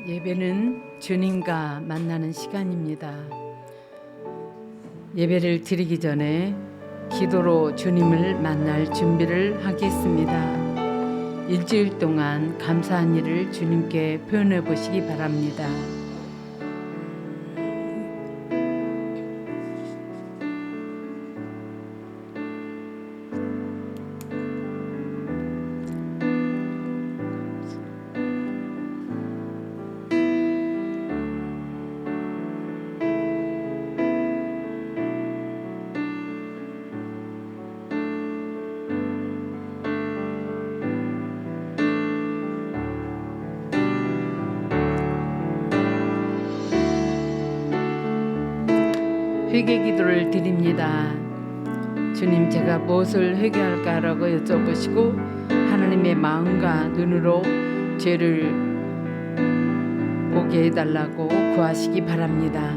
예배는 주님과 만나는 시간입니다. 예배를 드리기 전에 기도로 주님을 만날 준비를 하겠습니다. 일주일 동안 감사한 일을 주님께 표현해 보시기 바랍니다. 회개 기도를 드립니다. 주님, 제가 무엇을 회개할까라고 여쭤보시고 하나님의 마음과 눈으로 죄를 보게 해달라고 구하시기 바랍니다.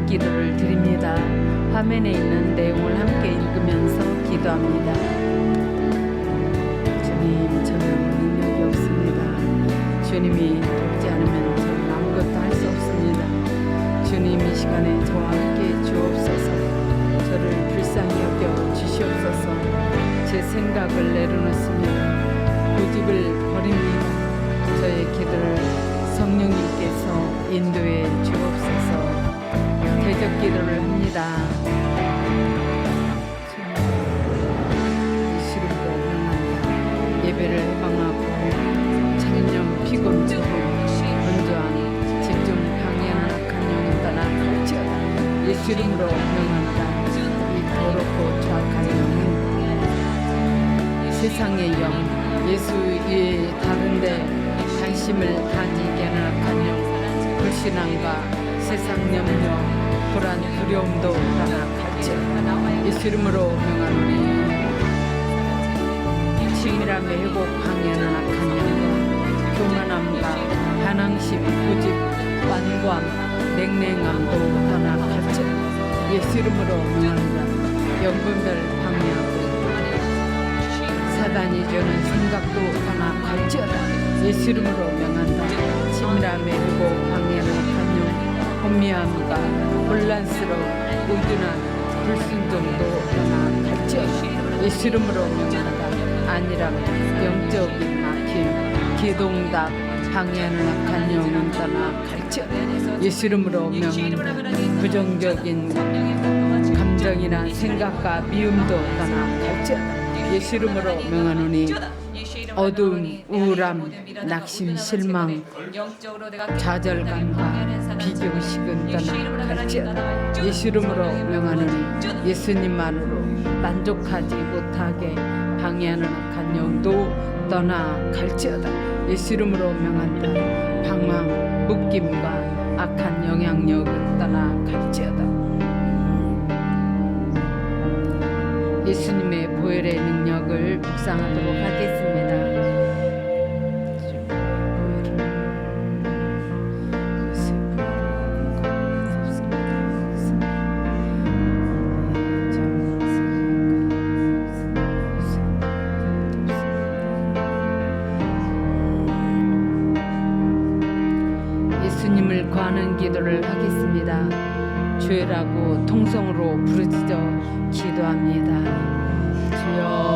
기도를 드립니다. 화면에 있는 내용을 함께 읽으면서 기도합니다. 주님, 저는 능력이 없습니다. 주님이 돕지 않으면 저는 아무것도 할 수 없습니다. 주님, 이 시간에 저와 함께 주옵소서. 저를 불쌍히 여겨 주시옵소서. 제 생각을 내려놓습니다. 고집을 버립니다. 저의 기도를 성령님께서 인도해 주옵소서. 대적 기도를 합니다. 시름도 명한다. 예배를 해방하고 찬양 피곤 주고 건조한 집중 방해하는 악한 영은 떠나 갈지어다. 예수 이름으로 명한다. 이 더럽고 죄악한 영은 세상의 영, 예수 외에 다른데 관심을 가지게 하는 악한 영, 불신앙과 세상 염려, 불안, 두려움도 떠나 갈지어다. 예수 이름으로 명하노니 치밀함의 회복 방해하는 악한 영과 교만함과 반항심, 고집, 완고함, 냉랭함도 떠나 갈지어다. 예수 이름으로 명하노라. 영분별 방해하고 사단이 주는 생각도 떠나 갈지어다. 예수 이름으로 명한다. 치밀함의 회복 방해하는 악한 영, 혼미함과 혼란스러운 우둔한 불순종도 떠나 갈지어다. 예수 이름으로 명한다. 안일함, 영적인 막힘, 기동답, 방해하는 악한 영은 떠나 갈지어다. 예수 이름으로 명한다. 부정적인 감정이나 생각과 미움도 떠나 갈지어다. 예수 이름으로 명하노니 어두움, 우울함, 낙심, 실망, 좌절감과 비교식은 떠나 갈지어다. 예수 이름으로 명하노니 예수님만으로 만족하지 못하게 방해하는 악한 영도 떠나 갈지어다. 예수 이름으로 명한다. 방황, 묶임과 악한 영향력은 떠나 갈지어다. 예수님의 보혈의 능력을 묵상하도록 하겠습니다. 예수님을 구하는 기도를 하겠습니다. 주여라고 통성으로 부르짖어 기도합니다. 주여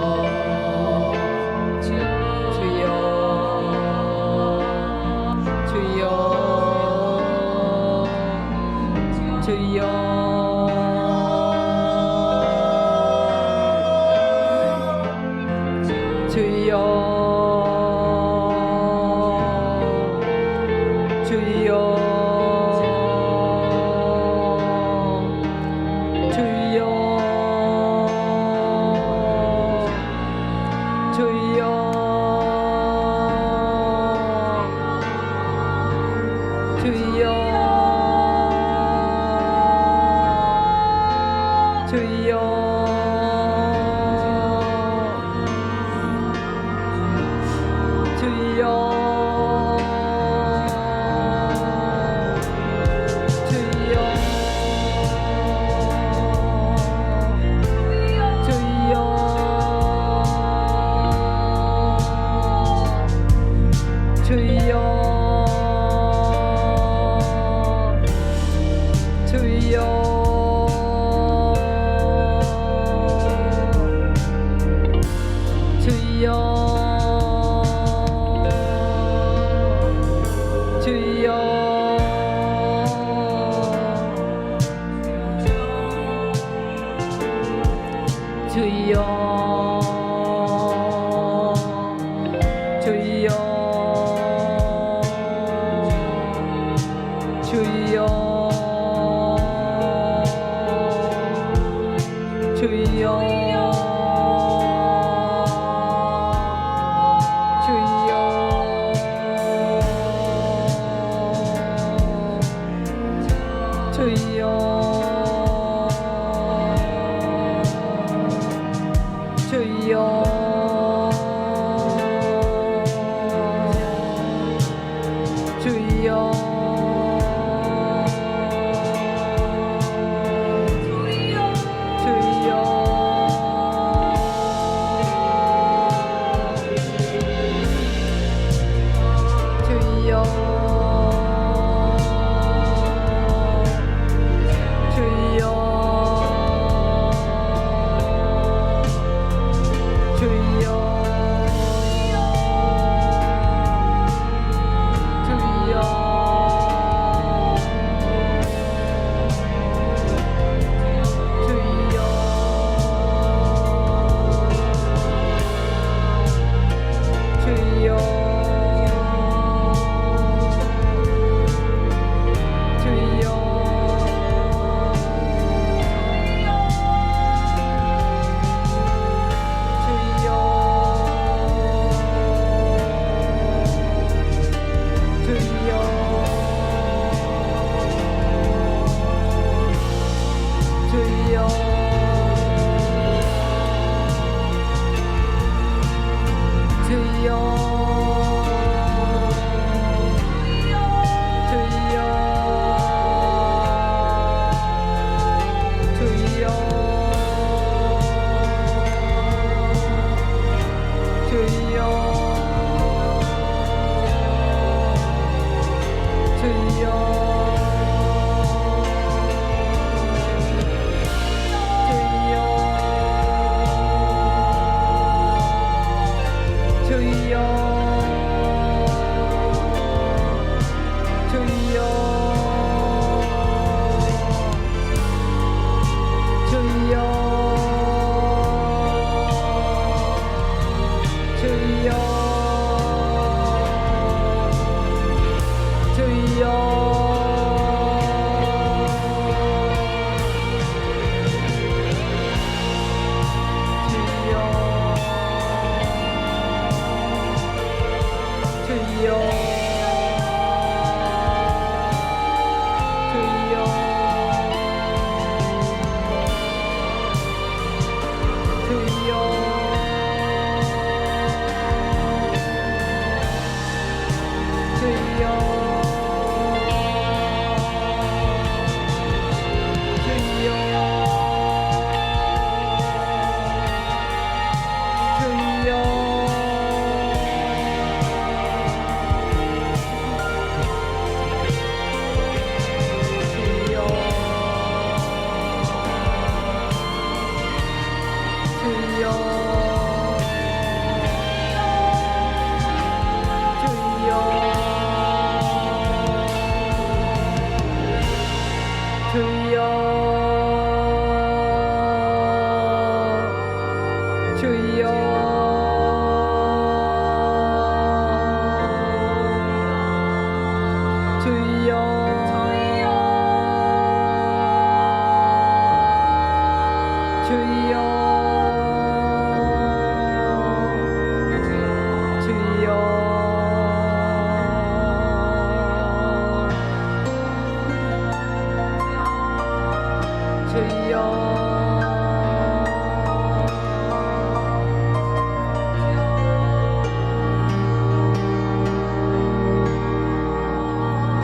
주여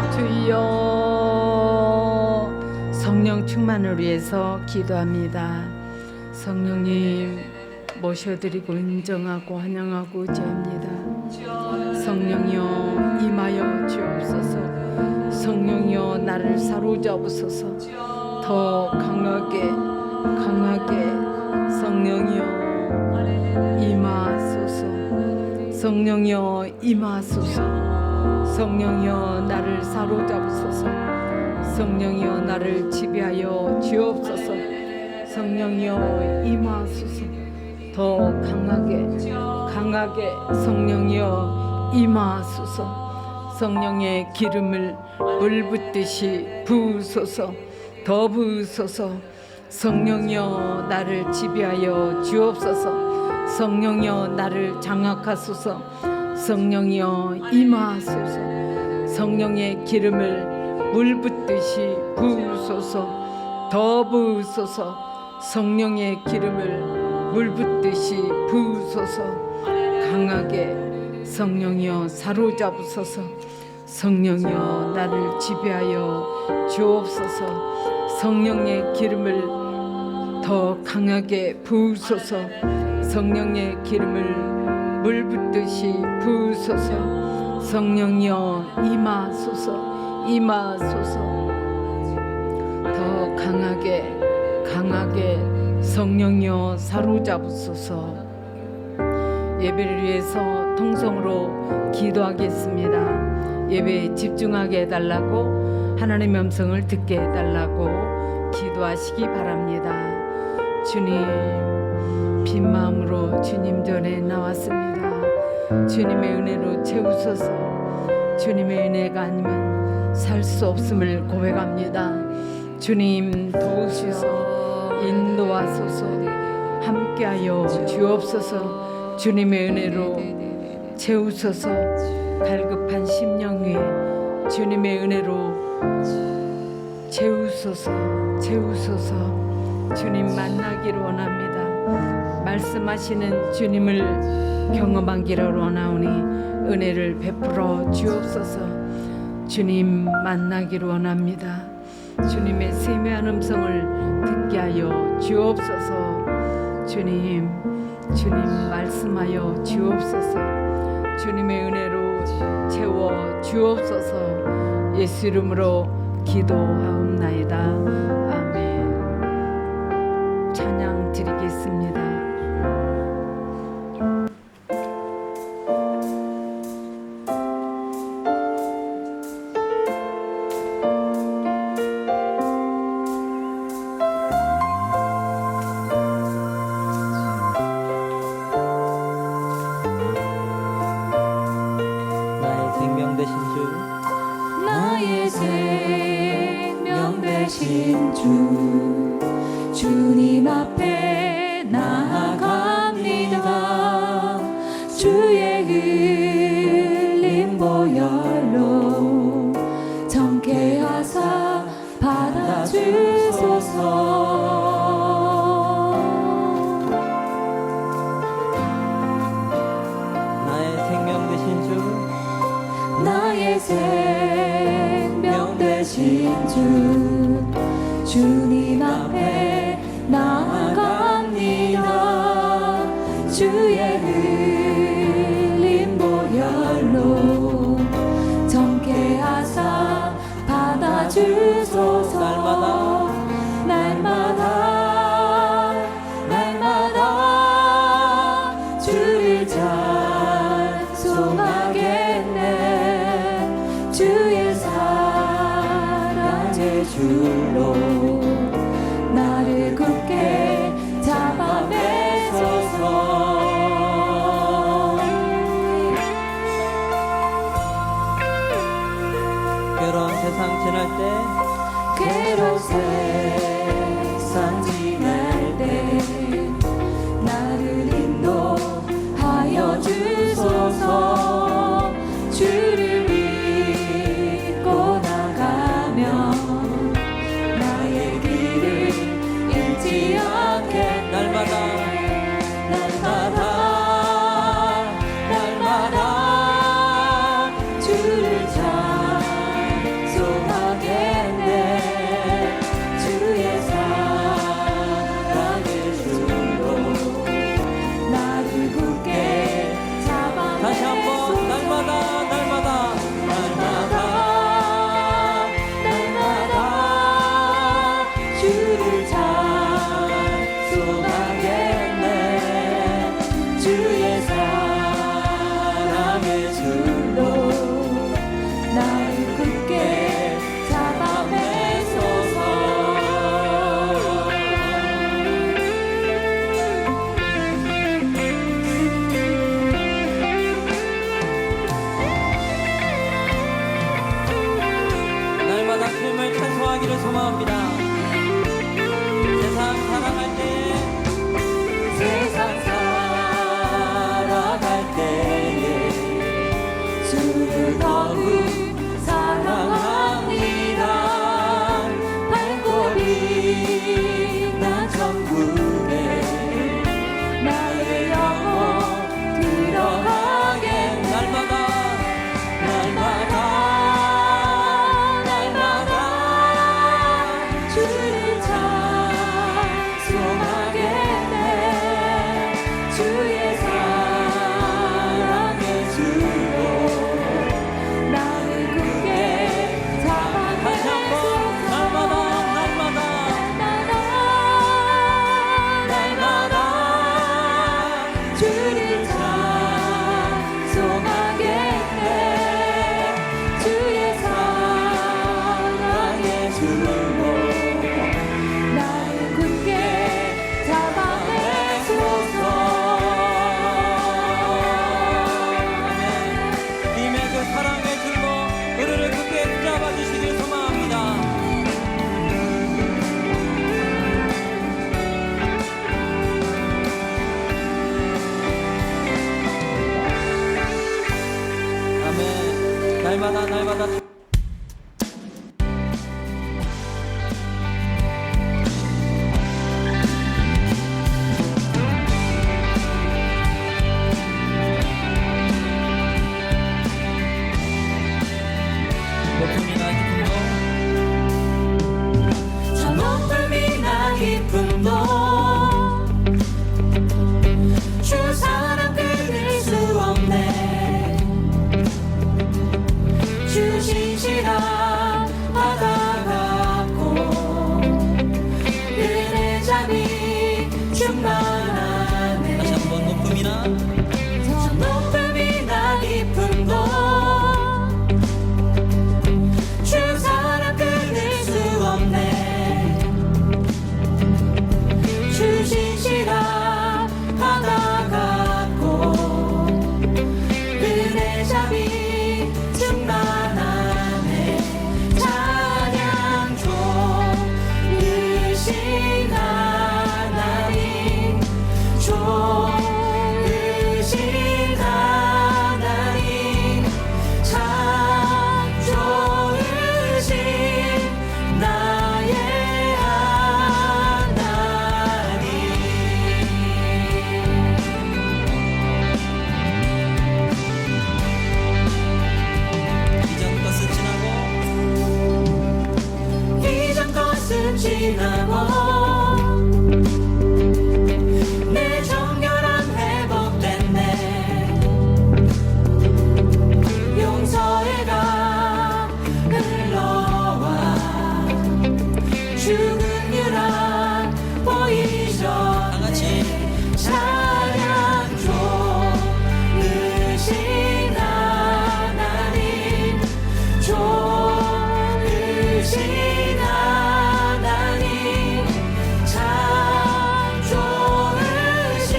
주여 성령 충만을 위해서 기도합니다. 성령님 모셔드리고 인정하고 환영하고 의지합니다. 성령이여 임하여 주옵소서. 성령이여 나를 사로잡으소서. 더 강하게 성령이여 임하소서. 성령이여 임하소서. 성령이여 나를 사로잡으소서. 성령이여 나를 지배하여 주옵소서. 성령이여 임하소서. 더 강하게 성령이여 임하소서. 성령의 기름을 물 붓듯이 부으소서. 더 부으소서. 성령이여 나를 지배하여 주옵소서. 성령이여 나를 장악하소서. 성령이여 임하소서. 성령의 기름을 물 붓듯이 부으소서. 더 부으소서. 성령의 기름을 물 붓듯이 부으소서. 강하게 성령이여 사로잡으소서. 성령이여 나를 지배하여 주옵소서. 성령의 기름을 더 강하게 부으소서. 성령의 기름을 물 붓듯이 부으소서. 성령이여 임하소서. 더 강하게 성령이여 사로잡으소서. 예배를 위해서 통성으로 기도하겠습니다. 예배에 집중하게 해달라고, 하나님의 음성을 듣게 해달라고 기도하시기 바랍니다. 주님, 빈 마음으로 주님 전에 나왔습니다. 주님의 은혜로 채우소서. 주님의 은혜가 아니면 살 수 없음을 고백합니다. 주님 도우소서. 인도하소서. 함께하여 주옵소서. 주님의 은혜로 채우소서. 갈급한 심령 위에 주님의 은혜로 채우소서. 주님 만나기를 원합니다. 말씀하시는 주님을 경험하기를 원하오니 은혜를 베풀어 주옵소서. 주님 만나기를 원합니다. 주님의 세미한 음성을 듣게 하여 주옵소서. 주님 말씀하여 주옵소서. 주님의 은혜로 채워 주옵소서. 예수 이름으로 기도하옵나이다. 아멘. 찬양 드리겠습니다. 나의 생명 되신 주, 주님 앞에 나아갑니다. 주의 흘린 보혈로 정케하사 받아주소서. 나의 생명 되신 주, 나의 생명 되신 주, 주님 앞에 나아갑니다. 주의 흘린 보혈로 정케하사 받아주소서. 날마다 주를 찬송하겠네. 주의 사랑의 줄로 나를 굳게 잡아매소서. 괴로운 세상 지날 때 괴로운 세상 지날 때 나를 인도하여 주소서. 주를 믿고 나가면 나의 길을 잃지 않겠네. 날마다 주를 찬송하겠네. 주의 사랑의 줄로 나를 굳게 잡아. 다시 한번 날마다 주를 찬송하겠네. 주의 사랑의 줄로 나를 굳게 잡아매소서. 날마다 주님을 찬송하기를 소망합니다. 세상 살아갈 때에 세상 살아갈 때에 주를 더욱 사랑합니다. 발걸음 난 천국에 나의 영혼 들어가게. 날마다 주를 찬송하겠네. 주의 사랑의 줄로 나를 굳게 다시 한번 날마다 주를 찬송하겠네. 주의 사랑의 줄로 나를 굳게 잡아내소서. 님의 그 사랑의 줄로 우리를 굳게 붙잡아 주시길 소망합니다. 아멘. 날마다 높음이나 기쁨도 저 높음이나 기쁨도 주 사랑 끊을 수 없네. 주 신실한 바다 같고 은혜 잠이 충만하네. 다시 한번 높음이나 저 높음이나 기쁨도 주 사랑 끊을 수 없네. 주 신실한 바다 같고 은혜 잠이 충만하네. 찬양 좋으신 하나님, 좋으신 하나님, 참 좋으신 나의 하나님. 이전 것은 지나고 이전 것은 지나고 내 정결함 회복됐네. 용서의 강 흘러와 죽은 유랑 보이셨네. 다같이 찬양 좋으신 하나님, 좋으신 하나님, 참 좋으신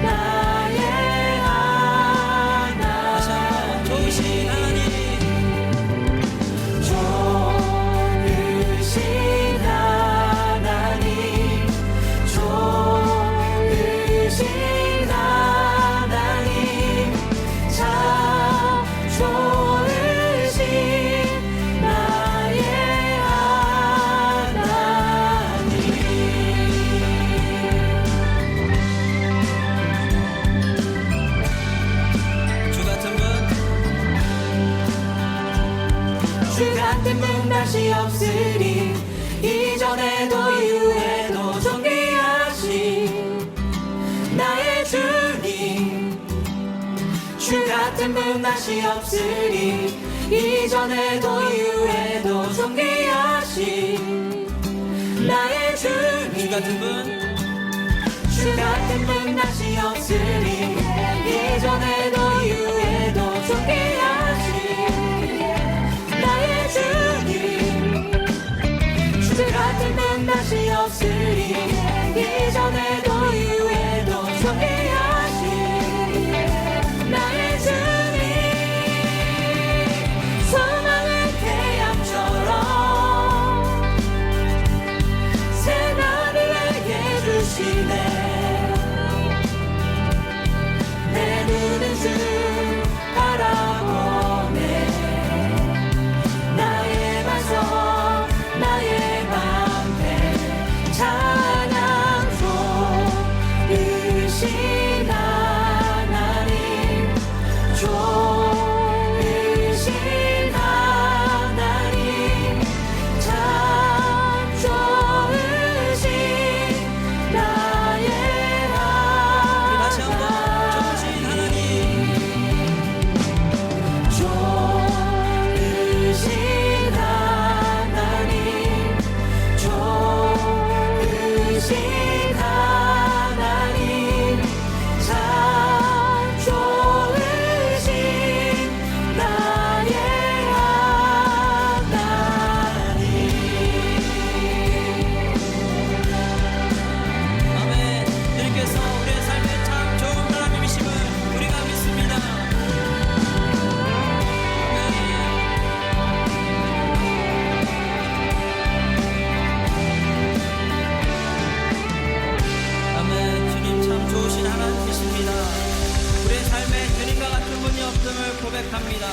나의 다시 한번 하나님. 좋으신 하나님 주 같은 분 다시 없으리 이전에도 이후에도 존귀하신 나의 주님 주 같은 분 다시 없으리 이전에도 이후에도 존귀하신 나의 주님 주 같은 분 주 같은 분 다시 없으리 이전에도 이후에도 존귀하신 나의 주님 주 같은 분 다시 없으리 이전에도 이후에도 존귀하신 나의 주님 소망은 태양처럼 새날을 내게 주시네 내 눈은 주 바라보네 나의 반석 나의 방패 찬양 좋으신 하나님 좋으신 하나님 참 좋으신 나의 다시 한번 좋으신 하나님 좋으신 하나님 좋으신 하나님 참 좋으신 나의 하나님 아멘. 주님께서 우리의 삶에 참 좋은 하나님이심을 우리가 믿습니다. 아멘. 주님 참 좋으신 하나님이십니다. 우리의 삶에 주님과 같은 분이 없음을 고백합니다.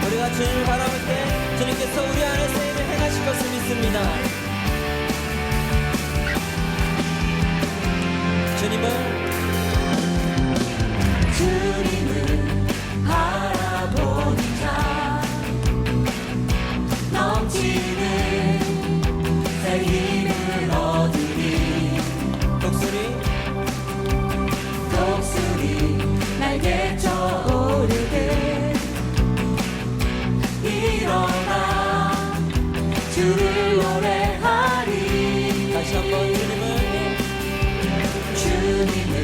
우리가 주님을 바라볼 때 주님께서 우리 안에서 일을 행하실 것을 믿습니다. 주님을 바라보는 자 넘치는 새 힘을 얻으리 독수리 날개쳐 오르듯 일어나 주를 노래하리 다시 한번 주님을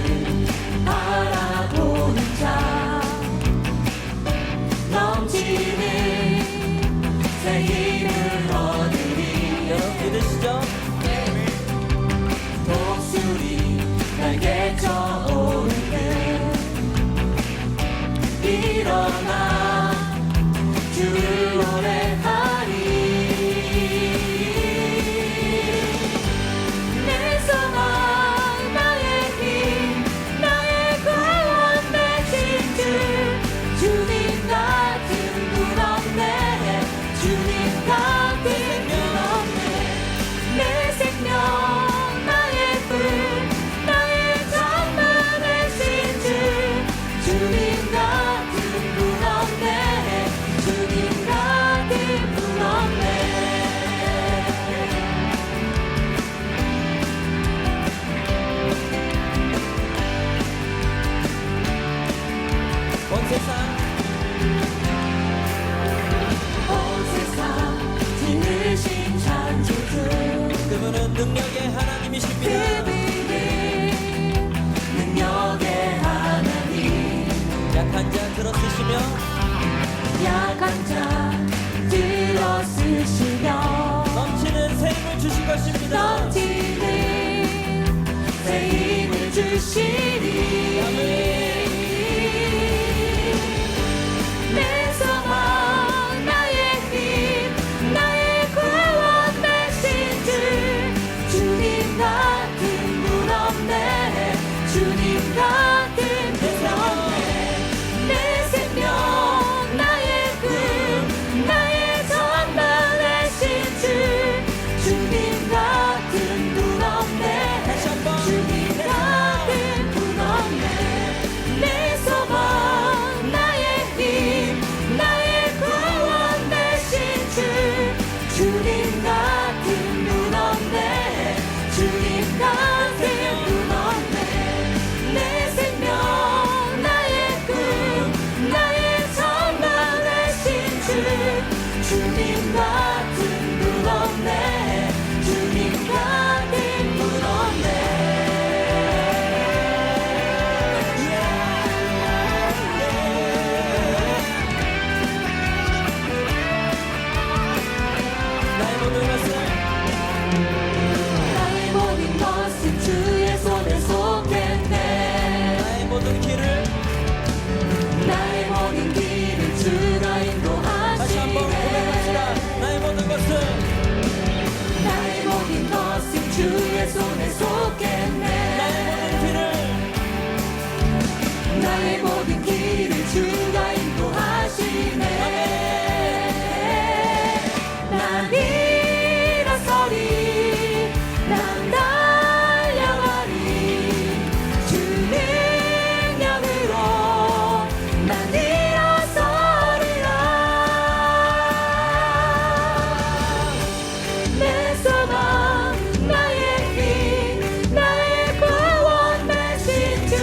바라보는 자 넘치는 새 힘을 얻으리 여러분 믿으시죠? 독수리 날개쳐 오르듯 일어나 주를 노래하리 내 소망 나의 힘 나의 구원 되신 주 주님 같은 분 없네 주님 같은 분 없네 내 생명 나의 꿈 나의 잠만 되신 주 주님 같은 분 없네 주님 같은 분 없네 온 세상 온 세상 지으신 창조주 그분은 능력의 하나님이십니다. 그분은 능력의 하나님 약한 자 들어쓰시며 약한 자 들어쓰시며 넘치는 새 힘을 주실 것입니다. 넘치는 새 힘을 주시리 아멘. 내 소망 나의 힘 나의 구원 되신 주 주님 같은 분 없네 주님 같은 분 없네 내 생명 나의 꿈 나의 전방 되신 주 주님 같은 분 없네 다시 한번 주님 같은 분 없네 나의 모든 길을 주가 인도하시네. 난 일어서리 난 달려가리 주 능력으로 난 일어서리라. 내 소망 나의 힘 나의 구원 되신 주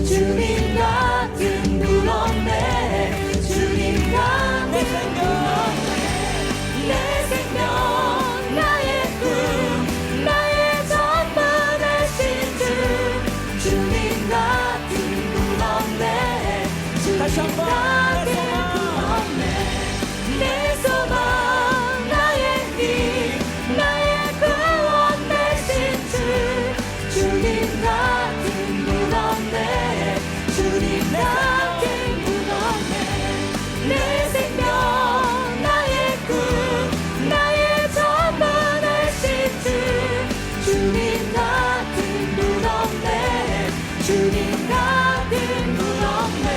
주님 같은 분 없네. 주님 같은 분 없네. 내 생명 나의 꿈 나의 전부 되신 주 주님 같은 분 없네. 다시 주님 한번 같은 분 없네. 내 소망 나의 힘 나의 구원 되신 주 주님 같은 분 없네. 주님 같은 분 없네. 내 생명 나의 꿈 나의 전부 되신 주 주님 같은 분 없네. 주님 같은 분 없네.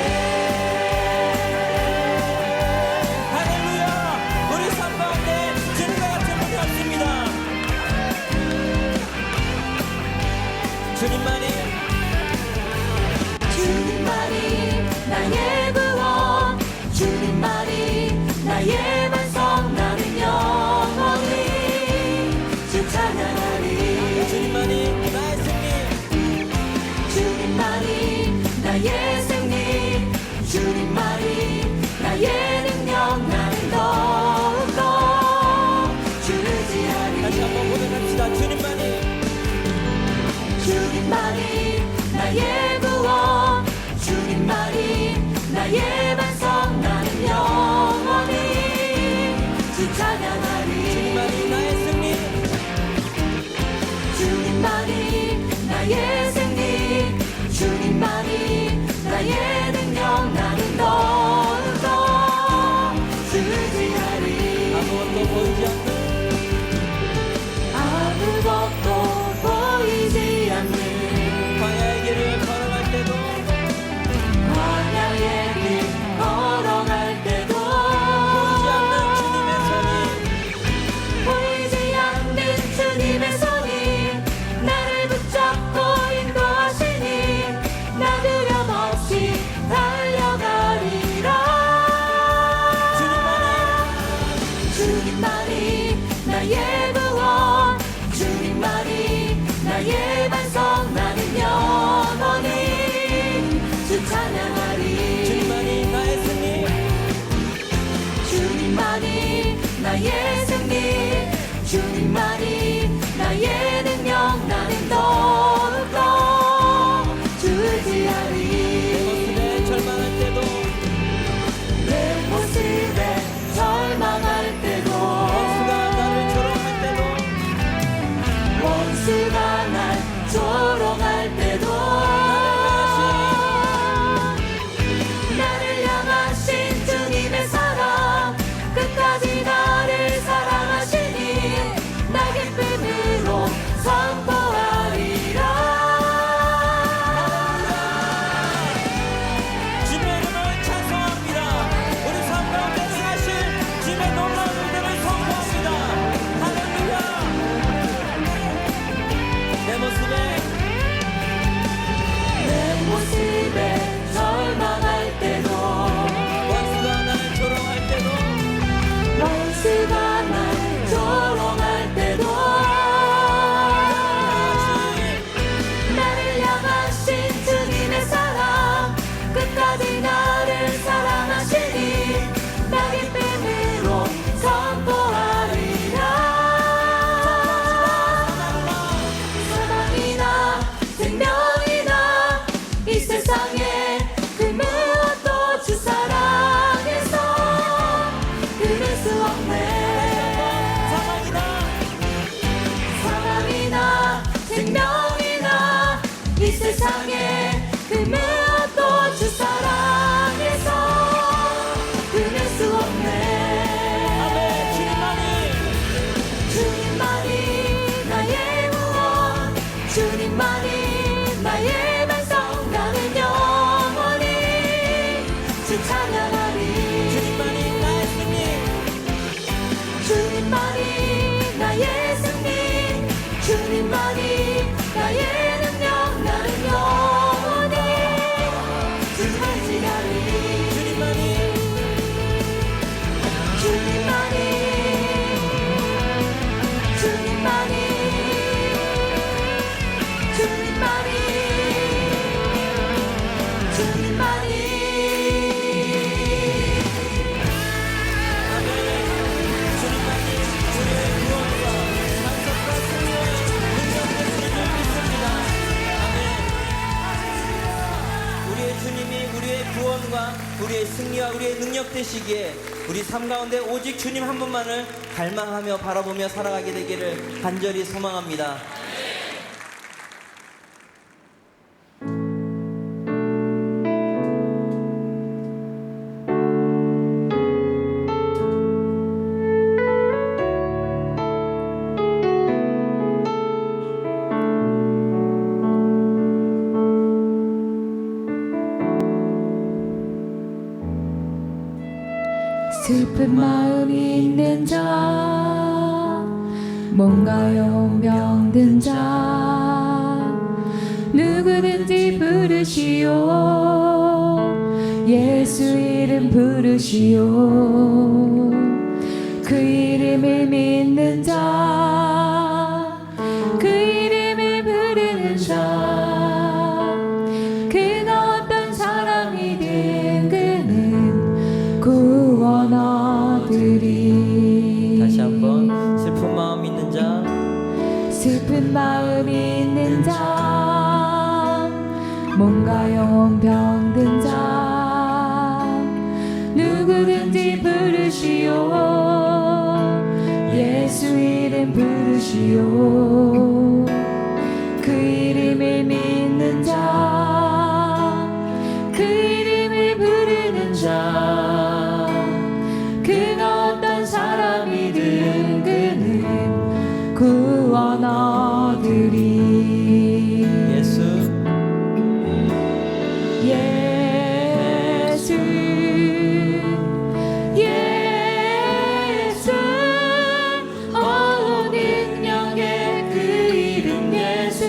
할렐루야. 우리 삶 가운데 주님과 같은 분이 없습니다. 주님만이 주님만이 나의 구원 주님만이 나의 반성 나는 영원히 주 찬양하리. 주님만이 나의 승리 주님만이 나의 승리 주님만이 나의 능력 나는 더욱더 주를 다시 한번 지하리. 고백합시다. 주님만이 주님만이 나의 구원 주님만이 나의 반성 나는 영원히 주 찬양하리. 주님만이 나의 승리 주님만이 나의 승리 주님만이 나의 능력 나는 더욱더 주를 지하리. 아무것도 보이지 않는 아무것도 보이지 않는 광야의 길을 걸어갈 때도 광야의 길 걸어갈 때도 보이지 않는 주님의 보이지 않는 주님의 손이 손이 나를 붙잡고 인도하시니 나 두려움 없이 달 주님이 우리의 구원과 우리의 승리와 우리의 능력 되시기에 우리 삶 가운데 오직 주님 한 분만을 갈망하며 바라보며 살아가게 되기를 간절히 소망합니다. 슬픈 마음이 있는 자, 뭔가요 병든 자, 누구든지 부르시오. 예수 이름 부르시오. 그 이름을 믿는 자, 그 이름을 부르는 자, 그가 어떤 사람이든 그는 구원 얻으리. 다시 한번 슬픈 마음 있는 자, 슬픈 마음이 있는 자, 뭔가 영혼 병든 자, 누구든지 부르시오. 예수 이름 부르시오. 그 이름을 믿는 자, 그 이름을 부르는 자, 그가 어떤 사람이든 그는 구원 얻으리. 예수 예수 예수 능력의 그 이름 예수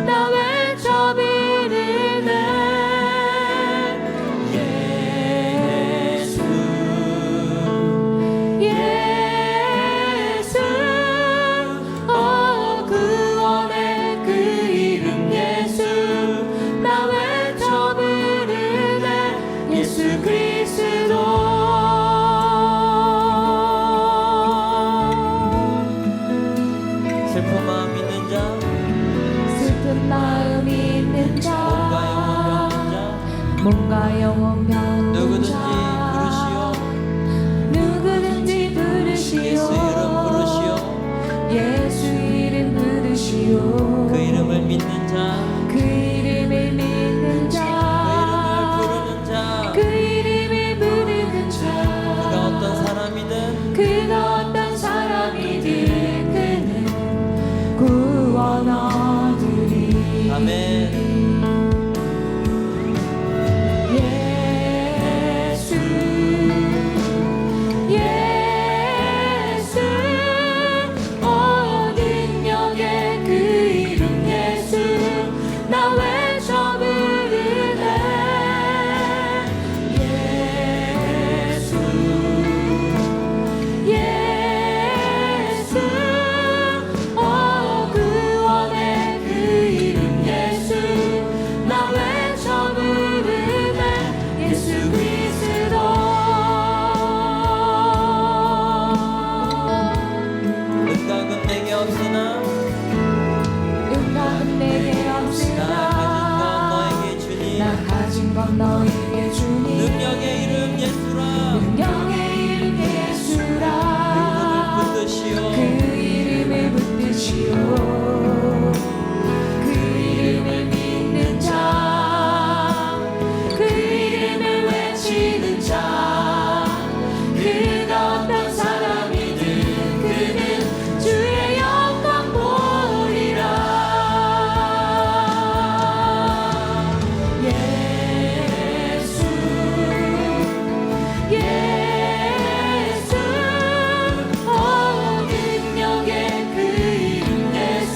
나 외쳐 부르네. 예수 예수 구원의 그 이름 예수 나 외쳐 부르네. 예수 그리스도. 슬픈 마음 있는 자, 슬픈 마음 있는 자, 뭔가 영혼 병든 자, 뭔가 영혼 병든 누구든지 자, 부르시오. 누구든지 부르시오. 예수 이름 부르시오. 예수 이름 부르시오. 그 이름을 믿는 자, 그 이름을 믿는 자, 그 그 이름을 부르는 이름을 부르는 자, 자, 그가 어떤 사람이든 그가 어떤 사람이든 그는 구원 얻으리. 아멘. 예수 예수 능력의 그 이름 예수 나 외쳐 부르네. 예수 예수 구원의 그 이름 예수 나 외쳐 부르네. 예수 그리스도. 은각은 내게 없으나 응답은 내게 나 없으나 가진 건 너에게 주니 나 가진 건 너에게 주니. 능력의 이름 예수라. 능력의 이름 예수라. 그 이름을 붙드시오. 그 이름을 믿는 자, 그 이름을 외치는 자, 그가 어떤 사람이든 그는 주의 영광 보리라. 예수 예수 능력의 그 이름 예수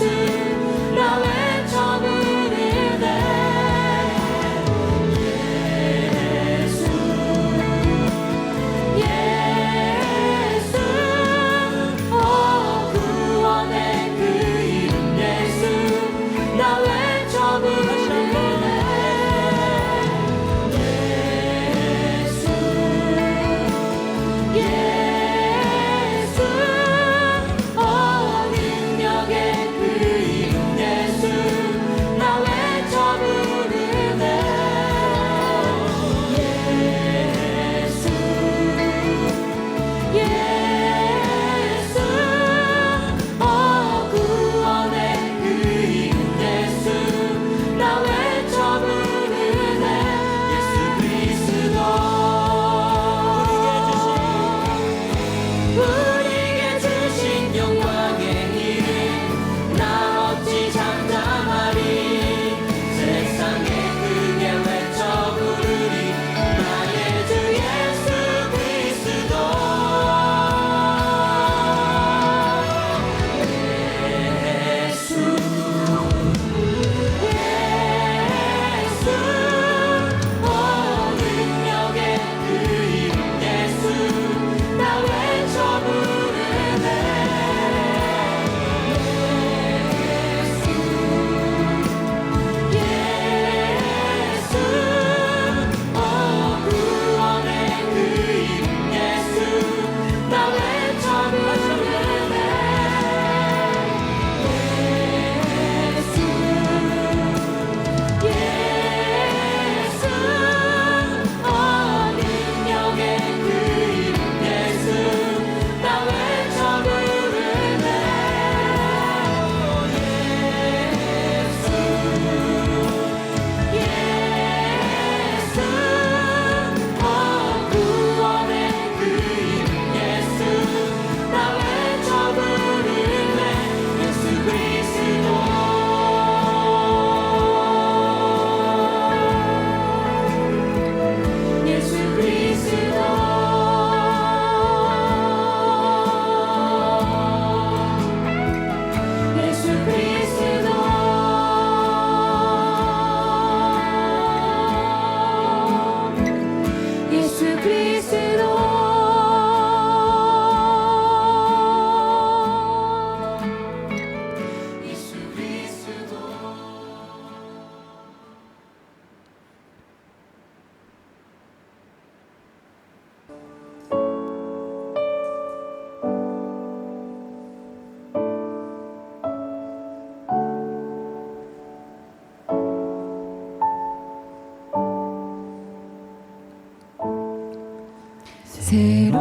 새롭게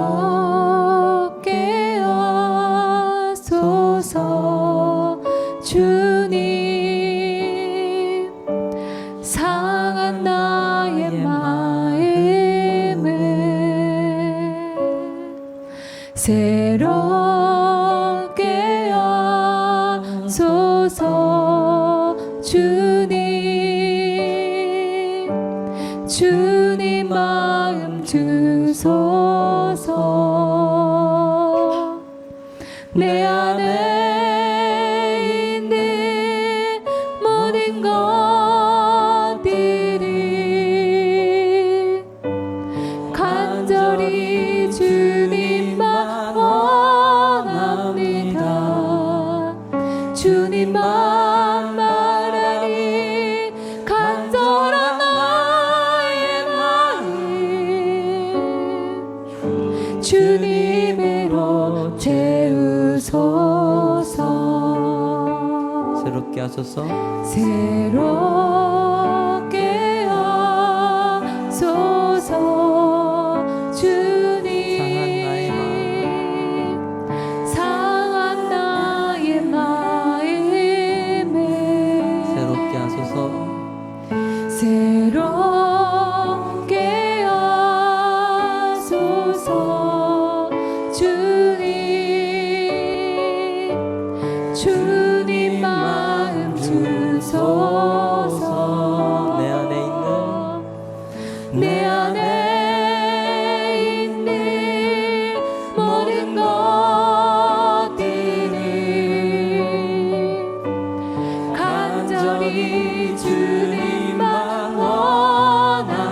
하소서 주님 상한 나의 마음을 새롭게 하소서 주님 마음 주소서 내 안에 있는 모든 것들이 간절히 주님만 원합니다. 주님만 말하니 간절한 나의 마음 주님으로 채우소서. 새롭게 하소서. 새롭게 하소서 주님 상한 나의 마음을 새롭게 하소서. 새롭게 하소서 주님 마음 주소서 내 안에 있는 모든 것들이 간절히 주님만 원합니다.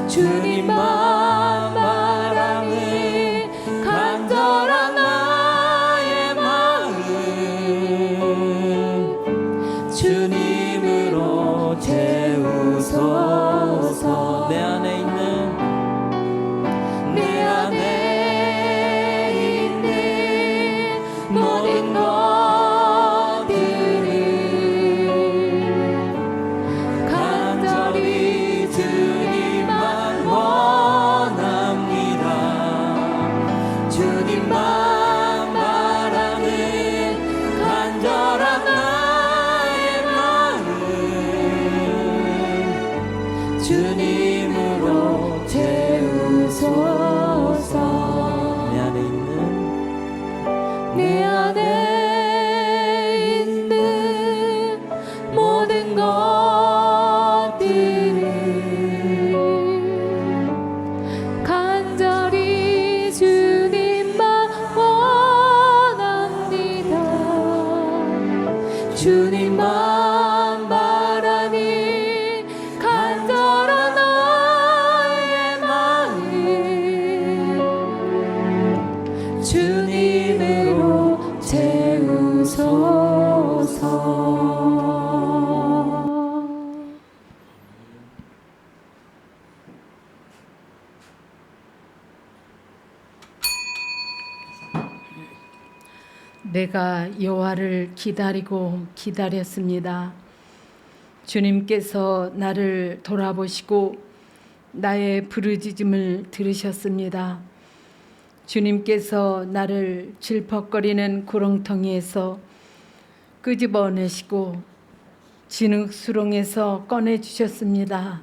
주님만 말하니 간절한 나의 마음 주님으로 채우소서. 내 안에 있는 모든 것들이 간절히 주님만 원합니다. 주님만 말하는 간절한 나의 마음 주님으로 채우소서. 내 안에 있는 모든 것들이 간절히 주님만 원합니다. 주님만 말하니 간절한 나의 마음 주님으로 채우소서. 내가 여호와를 기다리고 기다렸습니다. 주님께서 나를 돌아보시고 나의 부르짖음을 들으셨습니다. 주님께서 나를 질퍽거리는 구렁텅이에서 끄집어내시고 진흙수렁에서 꺼내주셨습니다.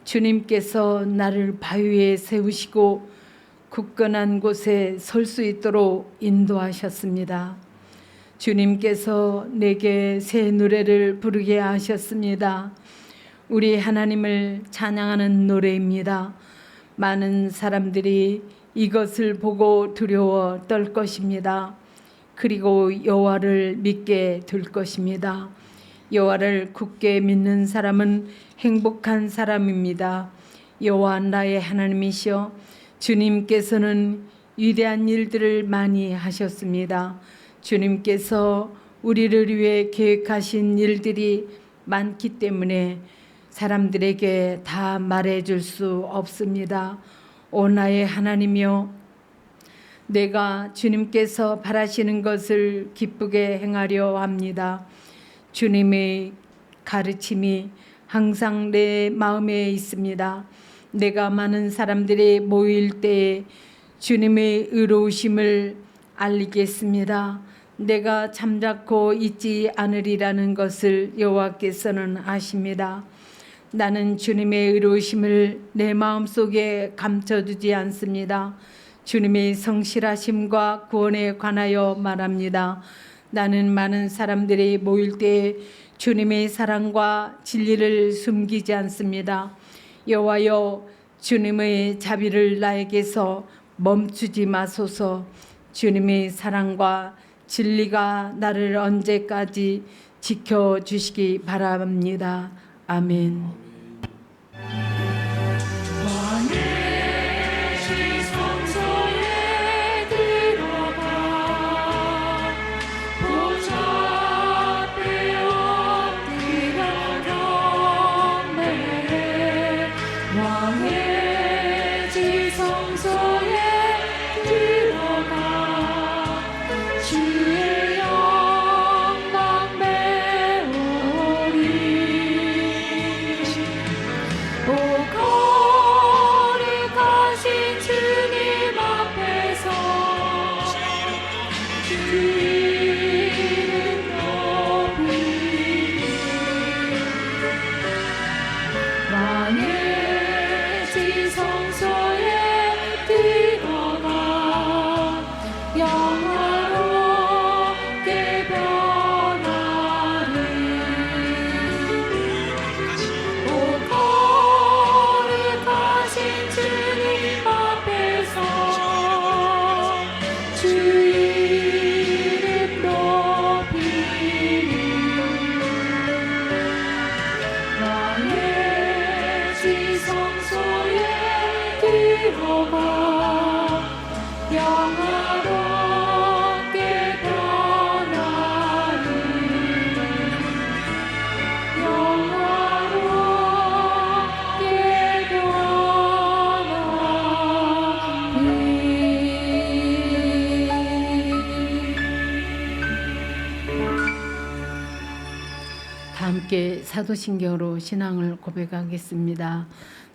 주님께서 나를 바위 위에 세우시고 굳건한 곳에 설 수 있도록 인도하셨습니다. 주님께서 내게 새 노래를 부르게 하셨습니다. 우리 하나님을 찬양하는 노래입니다. 많은 사람들이 이것을 보고 두려워 떨 것입니다. 그리고 여호와를 믿게 될 것입니다. 여호와를 굳게 믿는 사람은 행복한 사람입니다. 여호와 나의 하나님이시여 주님께서는 위대한 일들을 많이 하셨습니다. 주님께서 우리를 위해 계획하신 일들이 많기 때문에 사람들에게 다 말해줄 수 없습니다. 오 나의 하나님이여, 내가 주님께서 바라시는 것을 기쁘게 행하려 합니다. 주님의 가르침이 항상 내 마음에 있습니다. 내가 많은 사람들이 모일 때에 주님의 의로우심을 알리겠습니다. 내가 잠자코 있지 않으리라는 것을 여호와께서는 아십니다. 나는 주님의 의로우심을 내 마음속에 감춰두지 않습니다. 주님의 성실하심과 구원에 관하여 말합니다. 나는 많은 사람들이 모일 때 주님의 사랑과 진리를 숨기지 않습니다. 여호와여, 주님의 자비를 나에게서 멈추지 마소서. 주님의 사랑과 진리가 나를 언제까지 지켜주시기 바랍니다. 아멘. 함께 사도신경으로 신앙을 고백하겠습니다.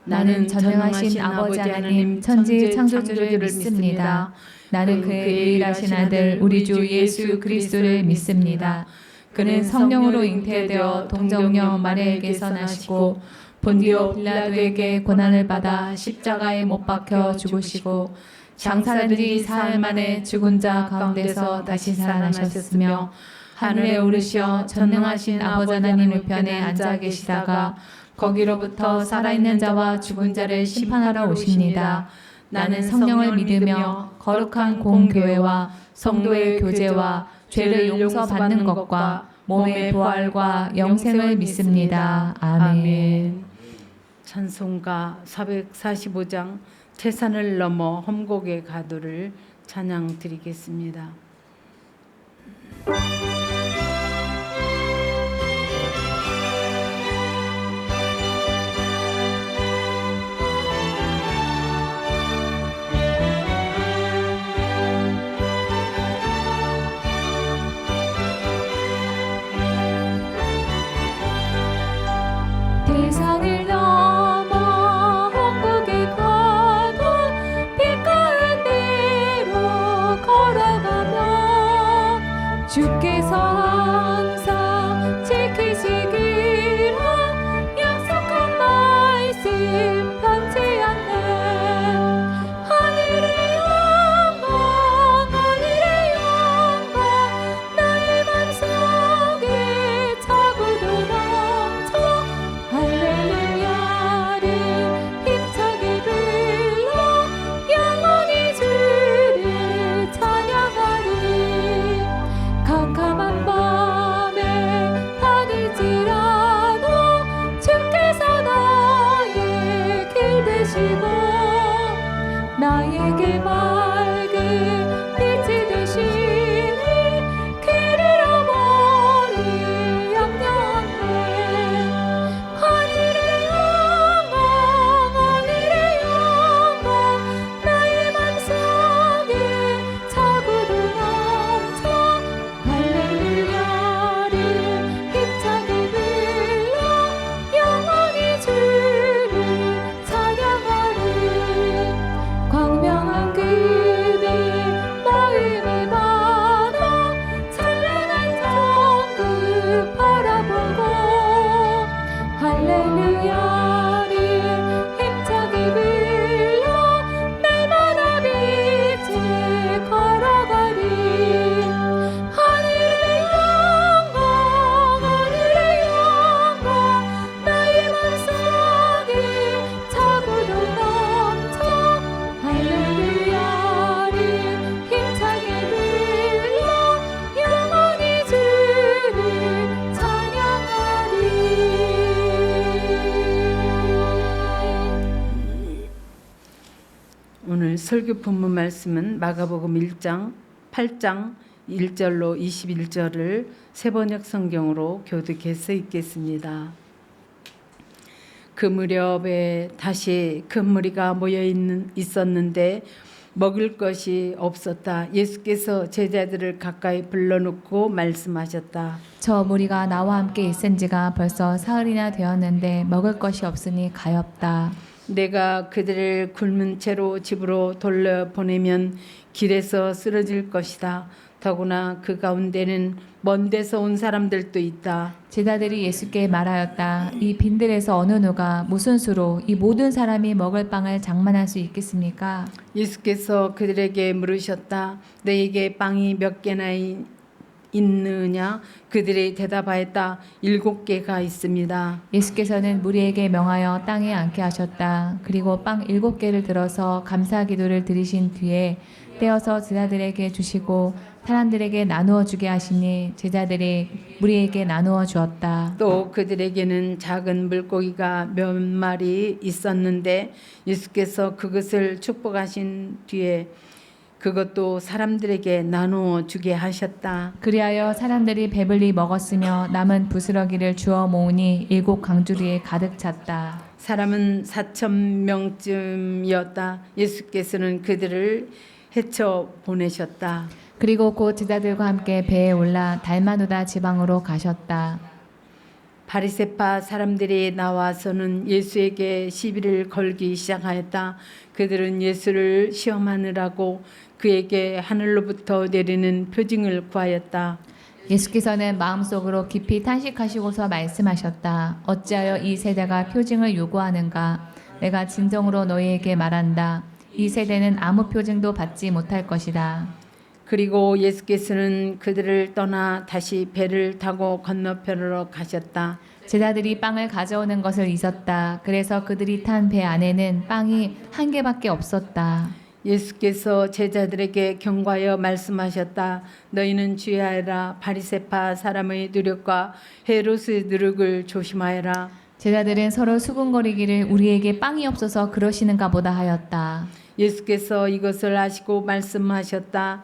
나는 전능하신 아버지 하나님 천지 창조주를 믿습니다. 나는 그의 유일하신 아들 우리 주 예수 그리스도를 믿습니다. 그는 성령으로 잉태되어 동정녀 마리아에게서 나시고 본디오 빌라도에게 고난을 받아 십자가에 못 박혀 죽으시고 장사된 지 사흘 만에 죽은 자 가운데서 다시 살아나셨으며 하늘에 오르시어 전능하신 아버지 하나님 우편에 앉아 계시다가 거기로부터 살아있는 자와 죽은 자를 심판하러 오십니다. 나는 성령을 믿으며 거룩한 공교회와 성도의 교제와 죄를 용서받는 것과 몸의 부활과 영생을 믿습니다. 아멘. 찬송가 445장 태산을 넘어 험곡의 가도를 찬양 드리겠습니다. 세상을 넘어 험곡에 가도 빛가은 대로 걸어가며 주께서 항상 지키시기로 약속한 말씀 변치 않네. 하늘의 영광 하늘의 영광 나의 맘속에 차고도 넘쳐 할렐루야를 힘차게 불러 영원히 주를 찬양하리. 캄캄한 밤에 다닐지라도 주께서 나의 길 되시고 나에게 맑은 빛이 되시니 길을 어머니 양양하네. 하늘의 영광 하늘의 영광 나의 맘속에 차고도 넘쳐 할렐루야를 힘차게 불러 영원히 주를 찬양하리. 설교 본문 말씀은 마가복음 1장 8장 1절로 21절을 세번역 성경으로 교독해서 읽겠습니다. 그 무렵에 다시 큰 무리가 모여 있었는데 먹을 것이 없었다. 예수께서 제자들을 가까이 불러놓고 말씀하셨다. 저 무리가 나와 함께 있은 지가 벌써 사흘이나 되었는데 먹을 것이 없으니 가엾다. 내가 그들을 굶은 채로 집으로 돌려보내면 길에서 쓰러질 것이다. 더구나 그 가운데는 먼 데서 온 사람들도 있다. 제자들이 예수께 말하였다. 이 빈들에서 어느 누가 무슨 수로 이 모든 사람이 먹을 빵을 장만할 수 있겠습니까? 예수께서 그들에게 물으셨다. 너에게 빵이 몇 개나 있느냐? 그들이 대답하였다. 7개가 있습니다. 예수께서는 무리에게 명하여 땅에 앉게 하셨다. 그리고 빵 7개를 들어서 감사 기도를 드리신 뒤에 떼어서 제자들에게 주시고 사람들에게 나누어 주게 하시니 제자들이 무리에게 나누어 주었다. 또 그들에게는 작은 물고기가 몇 마리 있었는데 예수께서 그것을 축복하신 뒤에 그것도 사람들에게 나누어 주게 하셨다. 그리하여 사람들이 배불리 먹었으며 남은 부스러기를 주워 모으니 7 강주리에 가득 찼다. 사람은 4,000명쯤이었다. 예수께서는 그들을 헤쳐 보내셨다. 그리고 곧 제자들과 함께 배에 올라 달마누다 지방으로 가셨다. 바리새파 사람들이 나와서는 예수에게 시비를 걸기 시작하였다. 그들은 예수를 시험하느라고 그에게 하늘로부터 내리는 표징을 구하였다. 예수께서는 마음속으로 깊이 탄식하시고서 말씀하셨다. 어찌하여 이 세대가 표징을 요구하는가? 내가 진정으로 너희에게 말한다. 이 세대는 아무 표징도 받지 못할 것이다. 그리고 예수께서는 그들을 떠나 다시 배를 타고 건너편으로 가셨다. 제자들이 빵을 가져오는 것을 잊었다. 그래서 그들이 탄 배 안에는 빵이 1개밖에 없었다. 예수께서 제자들에게 경고하여 말씀하셨다. 너희는 주의하여라. 바리새파 사람의 누력과 헤롯의 누력을 조심하여라. 제자들은 서로 수군거리기를 우리에게 빵이 없어서 그러시는가 보다 하였다. 예수께서 이것을 아시고 말씀하셨다.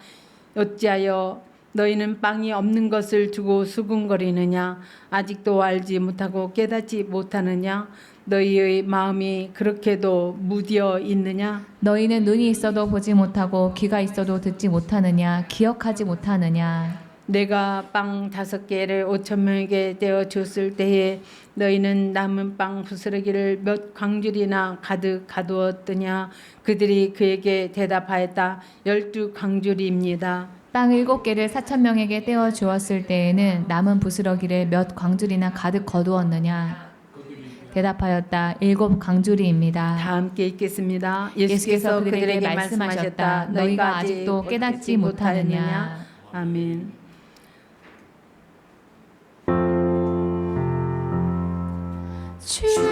어찌하여 너희는 빵이 없는 것을 두고 수군거리느냐? 아직도 알지 못하고 깨닫지 못하느냐? 너희의 마음이 그렇게도 무디어 있느냐? 너희는 눈이 있어도 보지 못하고 귀가 있어도 듣지 못하느냐? 기억하지 못하느냐? 내가 빵 5개를 5,000명에게 떼어 줬을 때에 너희는 남은 빵 부스러기를 몇 광줄이나 가득 가두었더냐? 그들이 그에게 대답하였다. 12광줄입니다. 빵 7개를 4,000명에게 떼어 주었을 때에는 남은 부스러기를 몇 광줄이나 가득 거두었느냐? 대답하였다. 7 광줄이입니다. 다 함께 읽겠습니다. 예수께서 그들에게 말씀하셨다. 너희가 아직도 깨닫지 못하느냐? 아멘. 주님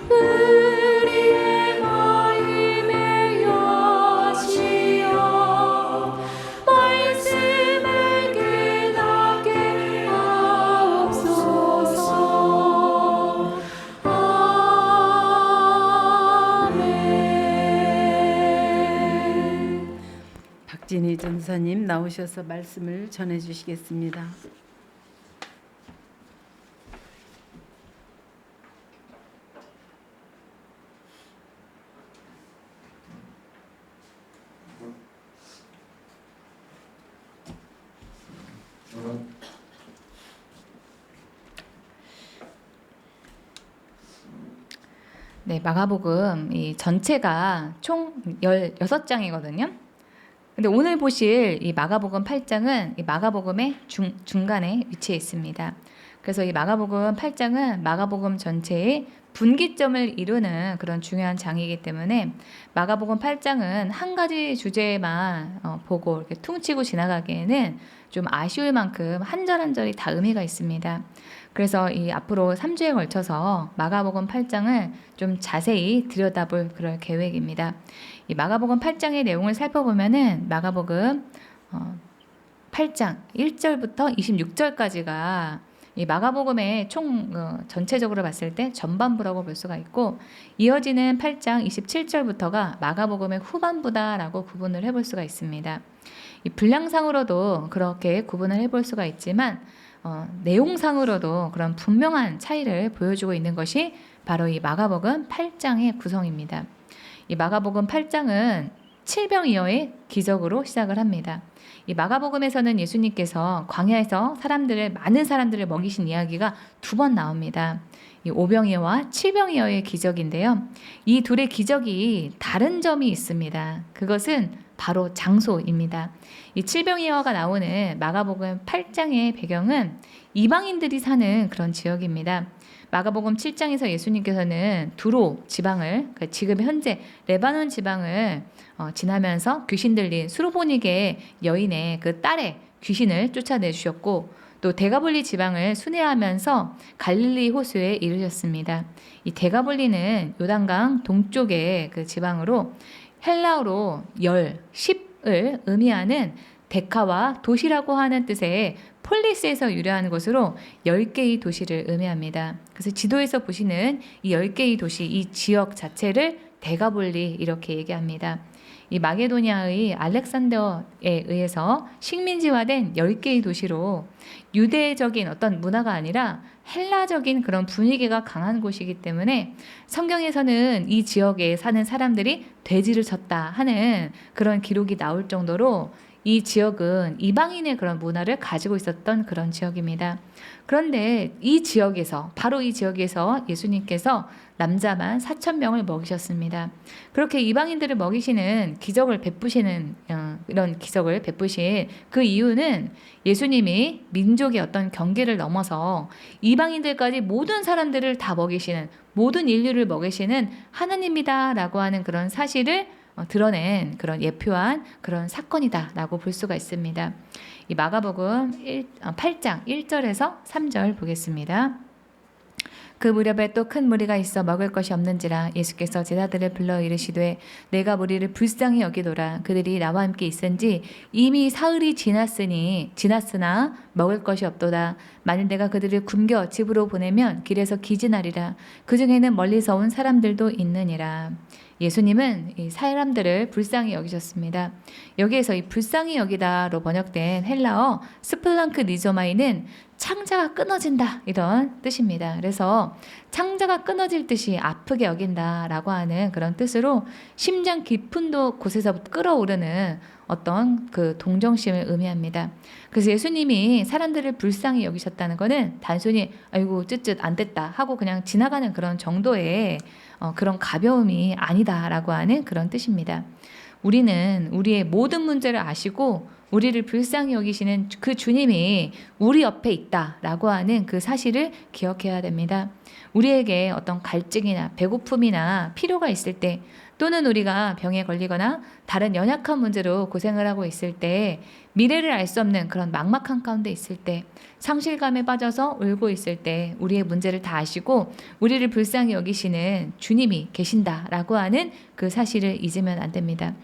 우리의 마음의 여시여 말씀을 깨닫게 하옵소서. 아멘. 박진희 전사님 나오셔서 말씀을 전해 주시겠습니다. 네, 마가복음 이 전체가 총 16장이거든요. 근데 오늘 보실 이 마가복음 8장은 이 마가복음의 중간에 위치해 있습니다. 그래서 이 마가복음 8장은 마가복음 전체의 분기점을 이루는 그런 중요한 장이기 때문에 마가복음 8장은 한 가지 주제만 보고 이렇게 퉁치고 지나가기에는 좀 아쉬울 만큼 한 절 한 절이 다 의미가 있습니다. 그래서 이 앞으로 3주에 걸쳐서 마가복음 8장을 좀 자세히 들여다볼 그럴 계획입니다. 이 마가복음 8장의 내용을 살펴보면은 마가복음 8장 1절부터 26절까지가 이 마가복음의 총 전체적으로 봤을 때 전반부라고 볼 수가 있고 이어지는 8장 27절부터가 마가복음의 후반부다라고 구분을 해볼 수가 있습니다. 이 분량상으로도 그렇게 구분을 해볼 수가 있지만 내용상으로도 그런 분명한 차이를 보여주고 있는 것이 바로 이 마가복음 8장의 구성입니다. 이 마가복음 8장은 칠병이어의 기적으로 시작을 합니다. 이 마가복음에서는 예수님께서 광야에서 많은 사람들을 먹이신 이야기가 2번 나옵니다. 이 오병이어와 칠병이어의 기적인데요. 이 둘의 기적이 다른 점이 있습니다. 그것은 바로 장소입니다. 이 칠병이어가 나오는 마가복음 8장의 배경은 이방인들이 사는 그런 지역입니다. 마가복음 7장에서 예수님께서는 두로 지방을, 지금 현재 레바논 지방을 지나면서 귀신 들린 수르보니게 여인의 그 딸의 귀신을 쫓아내주셨고 또 데가볼리 지방을 순회하면서 갈릴리 호수에 이르셨습니다. 이 데가볼리는 요단강 동쪽의 그 지방으로 헬라어로 10을 의미하는 데카와 도시라고 하는 뜻의 폴리스에서 유래하는 것으로 10개의 도시를 의미합니다. 그래서 지도에서 보시는 이 10개의 도시, 이 지역 자체를 데가볼리 이렇게 얘기합니다. 이 마게도니아의 알렉산더에 의해서 식민지화된 10개의 도시로 유대적인 어떤 문화가 아니라 헬라적인 그런 분위기가 강한 곳이기 때문에 성경에서는 이 지역에 사는 사람들이 돼지를 쳤다 하는 그런 기록이 나올 정도로 이 지역은 이방인의 그런 문화를 가지고 있었던 그런 지역입니다. 그런데 바로 이 지역에서 예수님께서 남자만 4,000명을 먹이셨습니다. 그렇게 이방인들을 먹이시는 기적을 베푸시는 이런 기적을 베푸신 그 이유는 예수님이 민족의 어떤 경계를 넘어서 이방인들까지 모든 사람들을 다 먹이시는, 모든 인류를 먹이시는 하나님이다라고 하는 그런 사실을 드러낸 그런 예표한 그런 사건이다라고 볼 수가 있습니다. 이 마가복음 8장 1절에서 3절 보겠습니다. 그 무렵에 또 큰 무리가 있어 먹을 것이 없는지라 예수께서 제자들을 불러 이르시되 내가 무리를 불쌍히 여기노라. 그들이 나와 함께 있은지 이미 사흘이 지났으나 먹을 것이 없도다. 만일 내가 그들을 굶겨 집으로 보내면 길에서 기진하리라. 그 중에는 멀리서 온 사람들도 있느니라. 예수님은 이 사람들을 불쌍히 여기셨습니다. 여기에서 이 불쌍히 여기다로 번역된 헬라어 스플랑크 니조마이는 창자가 끊어진다 이런 뜻입니다. 그래서 창자가 끊어질 듯이 아프게 여긴다라고 하는 그런 뜻으로 심장 깊은 곳에서 끓어오르는 어떤 그 동정심을 의미합니다. 그래서 예수님이 사람들을 불쌍히 여기셨다는 것은 단순히 아이고 쯧쯧 안 됐다 하고 그냥 지나가는 그런 정도의 그런 가벼움이 아니다라고 하는 그런 뜻입니다. 우리는 우리의 모든 문제를 아시고 우리를 불쌍히 여기시는 그 주님이 우리 옆에 있다라고 하는 그 사실을 기억해야 됩니다. 우리에게 어떤 갈증이나 배고픔이나 필요가 있을 때 또는 우리가 병에 걸리거나 다른 연약한 문제로 고생을 하고 있을 때 미래를 알 수 없는 그런 막막한 가운데 있을 때 상실감에 빠져서 울고 있을 때 우리의 문제를 다 아시고 우리를 불쌍히 여기시는 주님이 계신다라고 하는 그 사실을 잊으면 안 됩니다.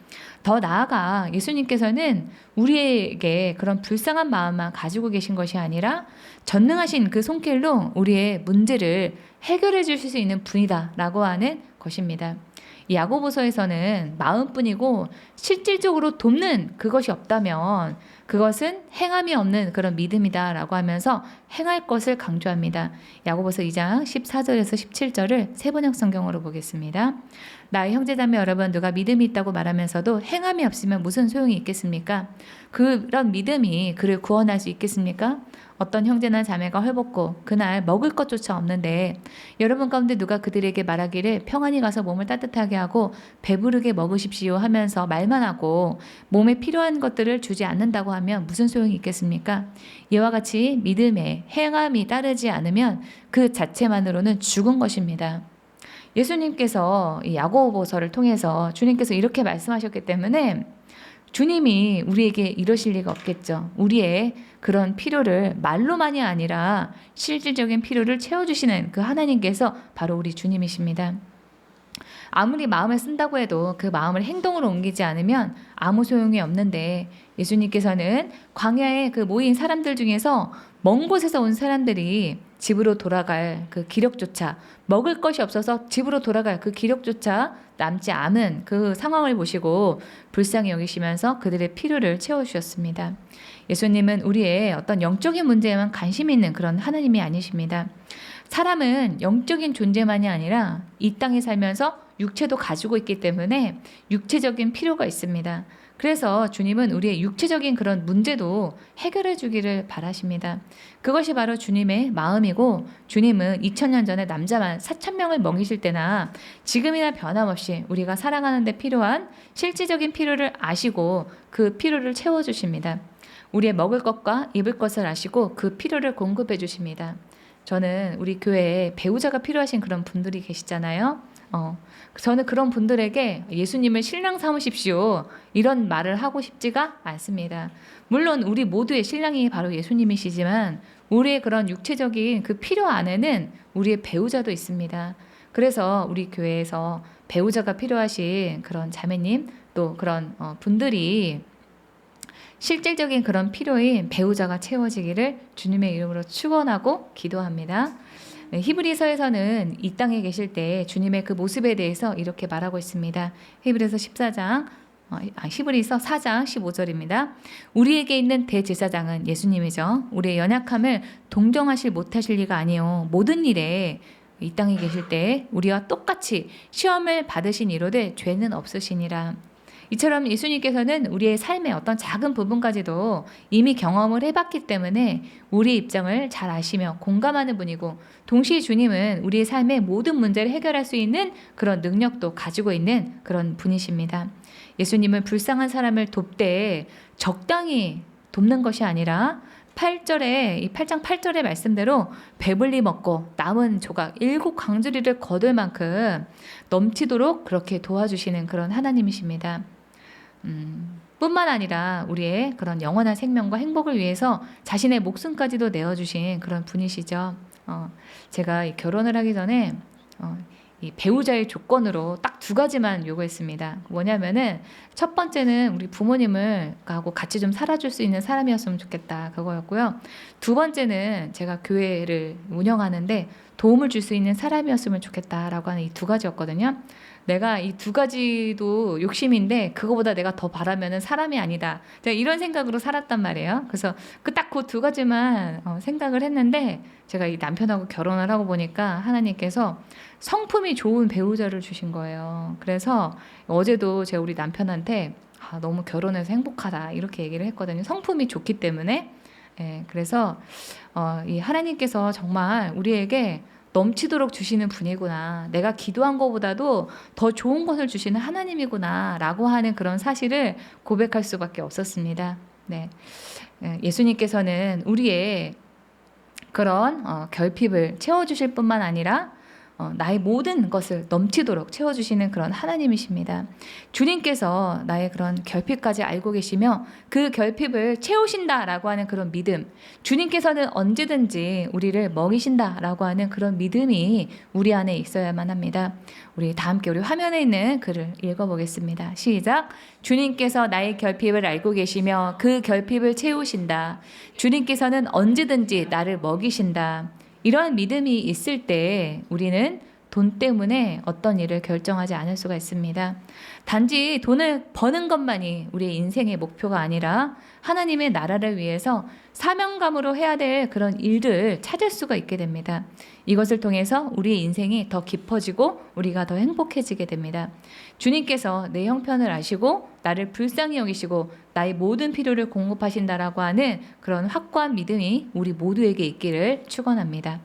더 나아가 예수님께서는 우리에게 그런 불쌍한 마음만 가지고 계신 것이 아니라 전능하신 그 손길로 우리의 문제를 해결해 주실 수 있는 분이다라고 하는 것입니다. 야고보서에서는 마음뿐이고 실질적으로 돕는 그것이 없다면 그것은 행함이 없는 그런 믿음이다라고 하면서 행할 것을 강조합니다. 야고보서 2장 14절에서 17절을 세번역 성경으로 보겠습니다. 나의 형제자매 여러분, 누가 믿음이 있다고 말하면서도 행함이 없으면 무슨 소용이 있겠습니까? 그런 믿음이 그를 구원할 수 있겠습니까? 어떤 형제나 자매가 헐벗고 그날 먹을 것조차 없는데 여러분 가운데 누가 그들에게 말하기를 평안히 가서 몸을 따뜻하게 하고 배부르게 먹으십시오 하면서 말만 하고 몸에 필요한 것들을 주지 않는다고 하면 무슨 소용이 있겠습니까? 이와 같이 믿음에 행함이 따르지 않으면 그 자체만으로는 죽은 것입니다. 예수님께서 이 야고보서를 통해서 주님께서 이렇게 말씀하셨기 때문에 주님이 우리에게 이러실 리가 없겠죠. 우리의 그런 필요를 말로만이 아니라 실질적인 필요를 채워주시는 그 하나님께서 바로 우리 주님이십니다. 아무리 마음을 쓴다고 해도 그 마음을 행동으로 옮기지 않으면 아무 소용이 없는데 예수님께서는 광야에 그 모인 사람들 중에서 먼 곳에서 온 사람들이 집으로 돌아갈 그 기력조차, 먹을 것이 없어서 집으로 돌아갈 그 기력조차 남지 않은 그 상황을 보시고 불쌍히 여기시면서 그들의 필요를 채워주셨습니다. 예수님은 우리의 어떤 영적인 문제에만 관심이 있는 그런 하나님이 아니십니다. 사람은 영적인 존재만이 아니라 이 땅에 살면서 육체도 가지고 있기 때문에 육체적인 필요가 있습니다. 그래서 주님은 우리의 육체적인 그런 문제도 해결해 주기를 바라십니다. 그것이 바로 주님의 마음이고, 주님은 2000년 전에 남자만 4000명을 먹이실 때나 지금이나 변함없이 우리가 살아가는 데 필요한 실질적인 필요를 아시고 그 필요를 채워주십니다. 우리의 먹을 것과 입을 것을 아시고 그 필요를 공급해 주십니다. 저는 우리 교회에 배우자가 필요하신 그런 분들이 계시잖아요. 저는 그런 분들에게 예수님을 신랑 삼으십시오, 이런 말을 하고 싶지가 않습니다. 물론 우리 모두의 신랑이 바로 예수님이시지만 우리의 그런 육체적인 그 필요 안에는 우리의 배우자도 있습니다. 그래서 우리 교회에서 배우자가 필요하신 그런 자매님, 또 그런 분들이 실질적인 그런 필요인 배우자가 채워지기를 주님의 이름으로 축원하고 기도합니다. 히브리서에서는 이 땅에 계실 때 주님의 그 모습에 대해서 이렇게 말하고 있습니다. 히브리서 4장 15절입니다. 우리에게 있는 대제사장은 예수님이죠. 우리의 연약함을 동정하실 못하실 리가 아니요, 모든 일에 이 땅에 계실 때 우리와 똑같이 시험을 받으신 이로되 죄는 없으시니라. 이처럼 예수님께서는 우리의 삶의 어떤 작은 부분까지도 이미 경험을 해봤기 때문에 우리 입장을 잘 아시며 공감하는 분이고, 동시에 주님은 우리의 삶의 모든 문제를 해결할 수 있는 그런 능력도 가지고 있는 그런 분이십니다. 예수님은 불쌍한 사람을 돕되 적당히 돕는 것이 아니라 8절에, 이 8장 8절의 말씀대로 배불리 먹고 남은 조각 7광주리를 거둘 만큼 넘치도록 그렇게 도와주시는 그런 하나님이십니다. 뿐만 아니라 우리의 그런 영원한 생명과 행복을 위해서 자신의 목숨까지도 내어주신 그런 분이시죠. 제가 이 결혼을 하기 전에 이 배우자의 조건으로 딱 2가지만 요구했습니다. 뭐냐면은 첫 번째는 우리 부모님을 하고 같이 좀 살아줄 수 있는 사람이었으면 좋겠다, 그거였고요. 2번째는 제가 교회를 운영하는데 도움을 줄 수 있는 사람이었으면 좋겠다라고 하는 이 2가지였거든요. 내가 이 2가지도 욕심인데 그거보다 내가 더 바라면은 사람이 아니다, 제가 이런 생각으로 살았단 말이에요. 그래서 딱 그 2가지만 생각을 했는데, 제가 이 남편하고 결혼을 하고 보니까 하나님께서 성품이 좋은 배우자를 주신 거예요. 그래서 어제도 제가 우리 남편한테 너무 결혼해서 행복하다, 이렇게 얘기를 했거든요. 성품이 좋기 때문에. 그래서 이 하나님께서 정말 우리에게 넘치도록 주시는 분이구나, 내가 기도한 것보다도 더 좋은 것을 주시는 하나님이구나 라고 하는 그런 사실을 고백할 수밖에 없었습니다. 예수님께서는 우리의 그런 결핍을 채워주실 뿐만 아니라 나의 모든 것을 넘치도록 채워주시는 그런 하나님이십니다. 주님께서 나의 그런 결핍까지 알고 계시며 그 결핍을 채우신다라고 하는 그런 믿음, 주님께서는 언제든지 우리를 먹이신다라고 하는 그런 믿음이 우리 안에 있어야만 합니다. 우리 다 함께 우리 화면에 있는 글을 읽어보겠습니다. 시작. 주님께서 나의 결핍을 알고 계시며 그 결핍을 채우신다. 주님께서는 언제든지 나를 먹이신다. 이러한 믿음이 있을 때 우리는 돈 때문에 어떤 일을 결정하지 않을 수가 있습니다. 단지 돈을 버는 것만이 우리의 인생의 목표가 아니라 하나님의 나라를 위해서 사명감으로 해야 될 그런 일을 찾을 수가 있게 됩니다. 이것을 통해서 우리의 인생이 더 깊어지고 우리가 더 행복해지게 됩니다. 주님께서 내 형편을 아시고 나를 불쌍히 여기시고 나의 모든 필요를 공급하신다라고 하는 그런 확고한 믿음이 우리 모두에게 있기를 축원합니다.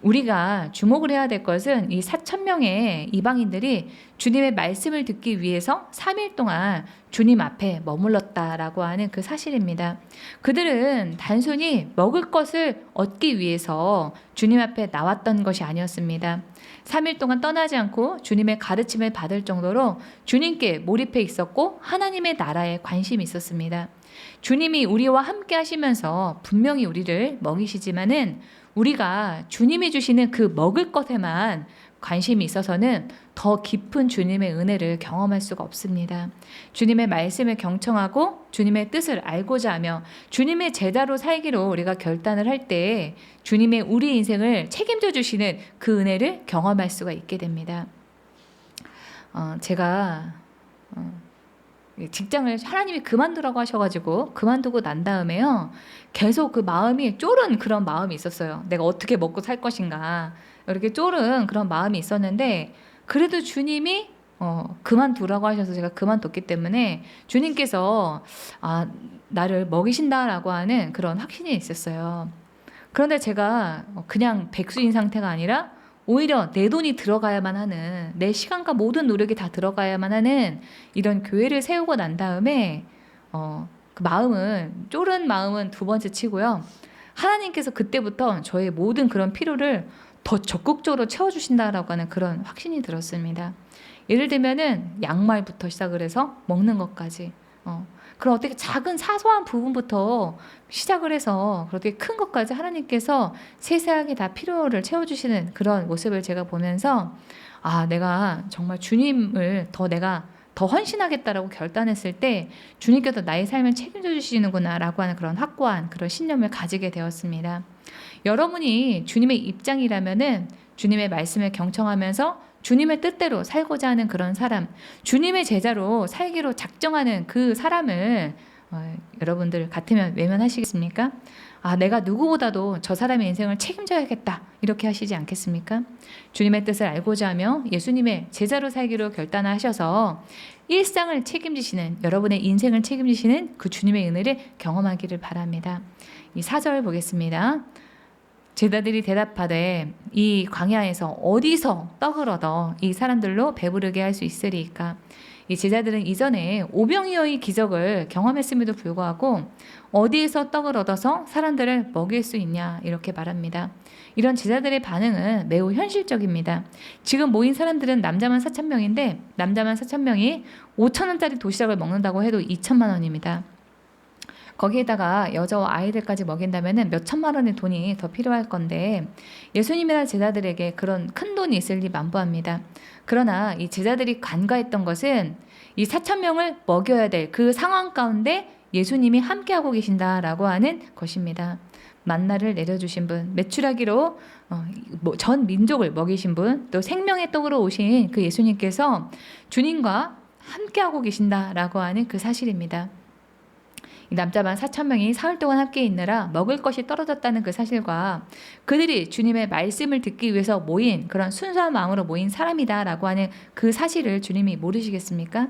우리가 주목을 해야 될 것은 이 4,000명의 이방인들이 주님의 말씀을 듣기 위해서 3일 동안 주님 앞에 머물렀다라고 하는 그 사실입니다. 그들은 단순히 먹을 것을 얻기 위해서 주님 앞에 나왔던 것이 아니었습니다. 3일 동안 떠나지 않고 주님의 가르침을 받을 정도로 주님께 몰입해 있었고 하나님의 나라에 관심이 있었습니다. 주님이 우리와 함께 하시면서 분명히 우리를 먹이시지만은 우리가 주님이 주시는 그 먹을 것에만 관심이 있어서는 더 깊은 주님의 은혜를 경험할 수가 없습니다. 주님의 말씀을 경청하고 주님의 뜻을 알고자 하며 주님의 제자로 살기로 우리가 결단을 할 때 주님의 우리 인생을 책임져 주시는 그 은혜를 경험할 수가 있게 됩니다. 제가 직장을 하나님이 그만두라고 하셔가지고 그만두고 난 다음에요, 계속 그 마음이 쫄은 그런 마음이 있었어요. 내가 어떻게 먹고 살 것인가, 이렇게 쫄은 그런 마음이 있었는데, 그래도 주님이 그만두라고 하셔서 제가 그만뒀기 때문에 주님께서 나를 먹이신다라고 하는 그런 확신이 있었어요. 그런데 제가 그냥 백수인 상태가 아니라 오히려 내 돈이 들어가야만 하는, 내 시간과 모든 노력이 다 들어가야만 하는 이런 교회를 세우고 난 다음에 그 마음은, 쫄은 마음은 두 번째 치고요, 하나님께서 그때부터 저의 모든 그런 필요를 더 적극적으로 채워주신다라고 하는 그런 확신이 들었습니다. 예를 들면은 양말부터 시작을 해서 먹는 것까지, 그런 어떻게 작은 사소한 부분부터 시작을 해서 그렇게 큰 것까지 하나님께서 세세하게 다 필요를 채워주시는 그런 모습을 제가 보면서, 내가 정말 주님을 내가 더 헌신하겠다라고 결단했을 때 주님께서 나의 삶을 책임져 주시는구나라고 하는 그런 확고한 그런 신념을 가지게 되었습니다. 여러분이 주님의 입장이라면은 주님의 말씀을 경청하면서 주님의 뜻대로 살고자 하는 그런 사람, 주님의 제자로 살기로 작정하는 그 사람을 여러분들 같으면 외면하시겠습니까? 내가 누구보다도 저 사람의 인생을 책임져야겠다, 이렇게 하시지 않겠습니까? 주님의 뜻을 알고자 하며 예수님의 제자로 살기로 결단하셔서 일상을 책임지시는, 여러분의 인생을 책임지시는 그 주님의 은혜를 경험하기를 바랍니다. 이 4절 보겠습니다. 제자들이 대답하되 이 광야에서 어디서 떡을 얻어 이 사람들로 배부르게 할 수 있으리이까? 이 제자들은 이전에 오병이어의 기적을 경험했음에도 불구하고 어디에서 떡을 얻어서 사람들을 먹일 수 있냐, 이렇게 말합니다. 이런 제자들의 반응은 매우 현실적입니다. 지금 모인 사람들은 남자만 4,000명인데 남자만 4,000명이 5,000원짜리 도시락을 먹는다고 해도 2천만 원입니다. 거기에다가 여자와 아이들까지 먹인다면 몇 천만 원의 돈이 더 필요할 건데 예수님이나 제자들에게 그런 큰 돈이 있을 리 만무합니다. 그러나 이 제자들이 간과했던 것은 이 4,000명을 먹여야 될 그 상황 가운데 예수님이 함께하고 계신다라고 하는 것입니다. 만나를 내려주신 분, 메추라기로 전 민족을 먹이신 분, 또 생명의 떡으로 오신 그 예수님께서 주님과 함께하고 계신다라고 하는 그 사실입니다. 이 남자만 4,000명이 사흘 동안 함께 있느라 먹을 것이 떨어졌다는 그 사실과 그들이 주님의 말씀을 듣기 위해서 모인, 그런 순수한 마음으로 모인 사람이다라고 하는 그 사실을 주님이 모르시겠습니까?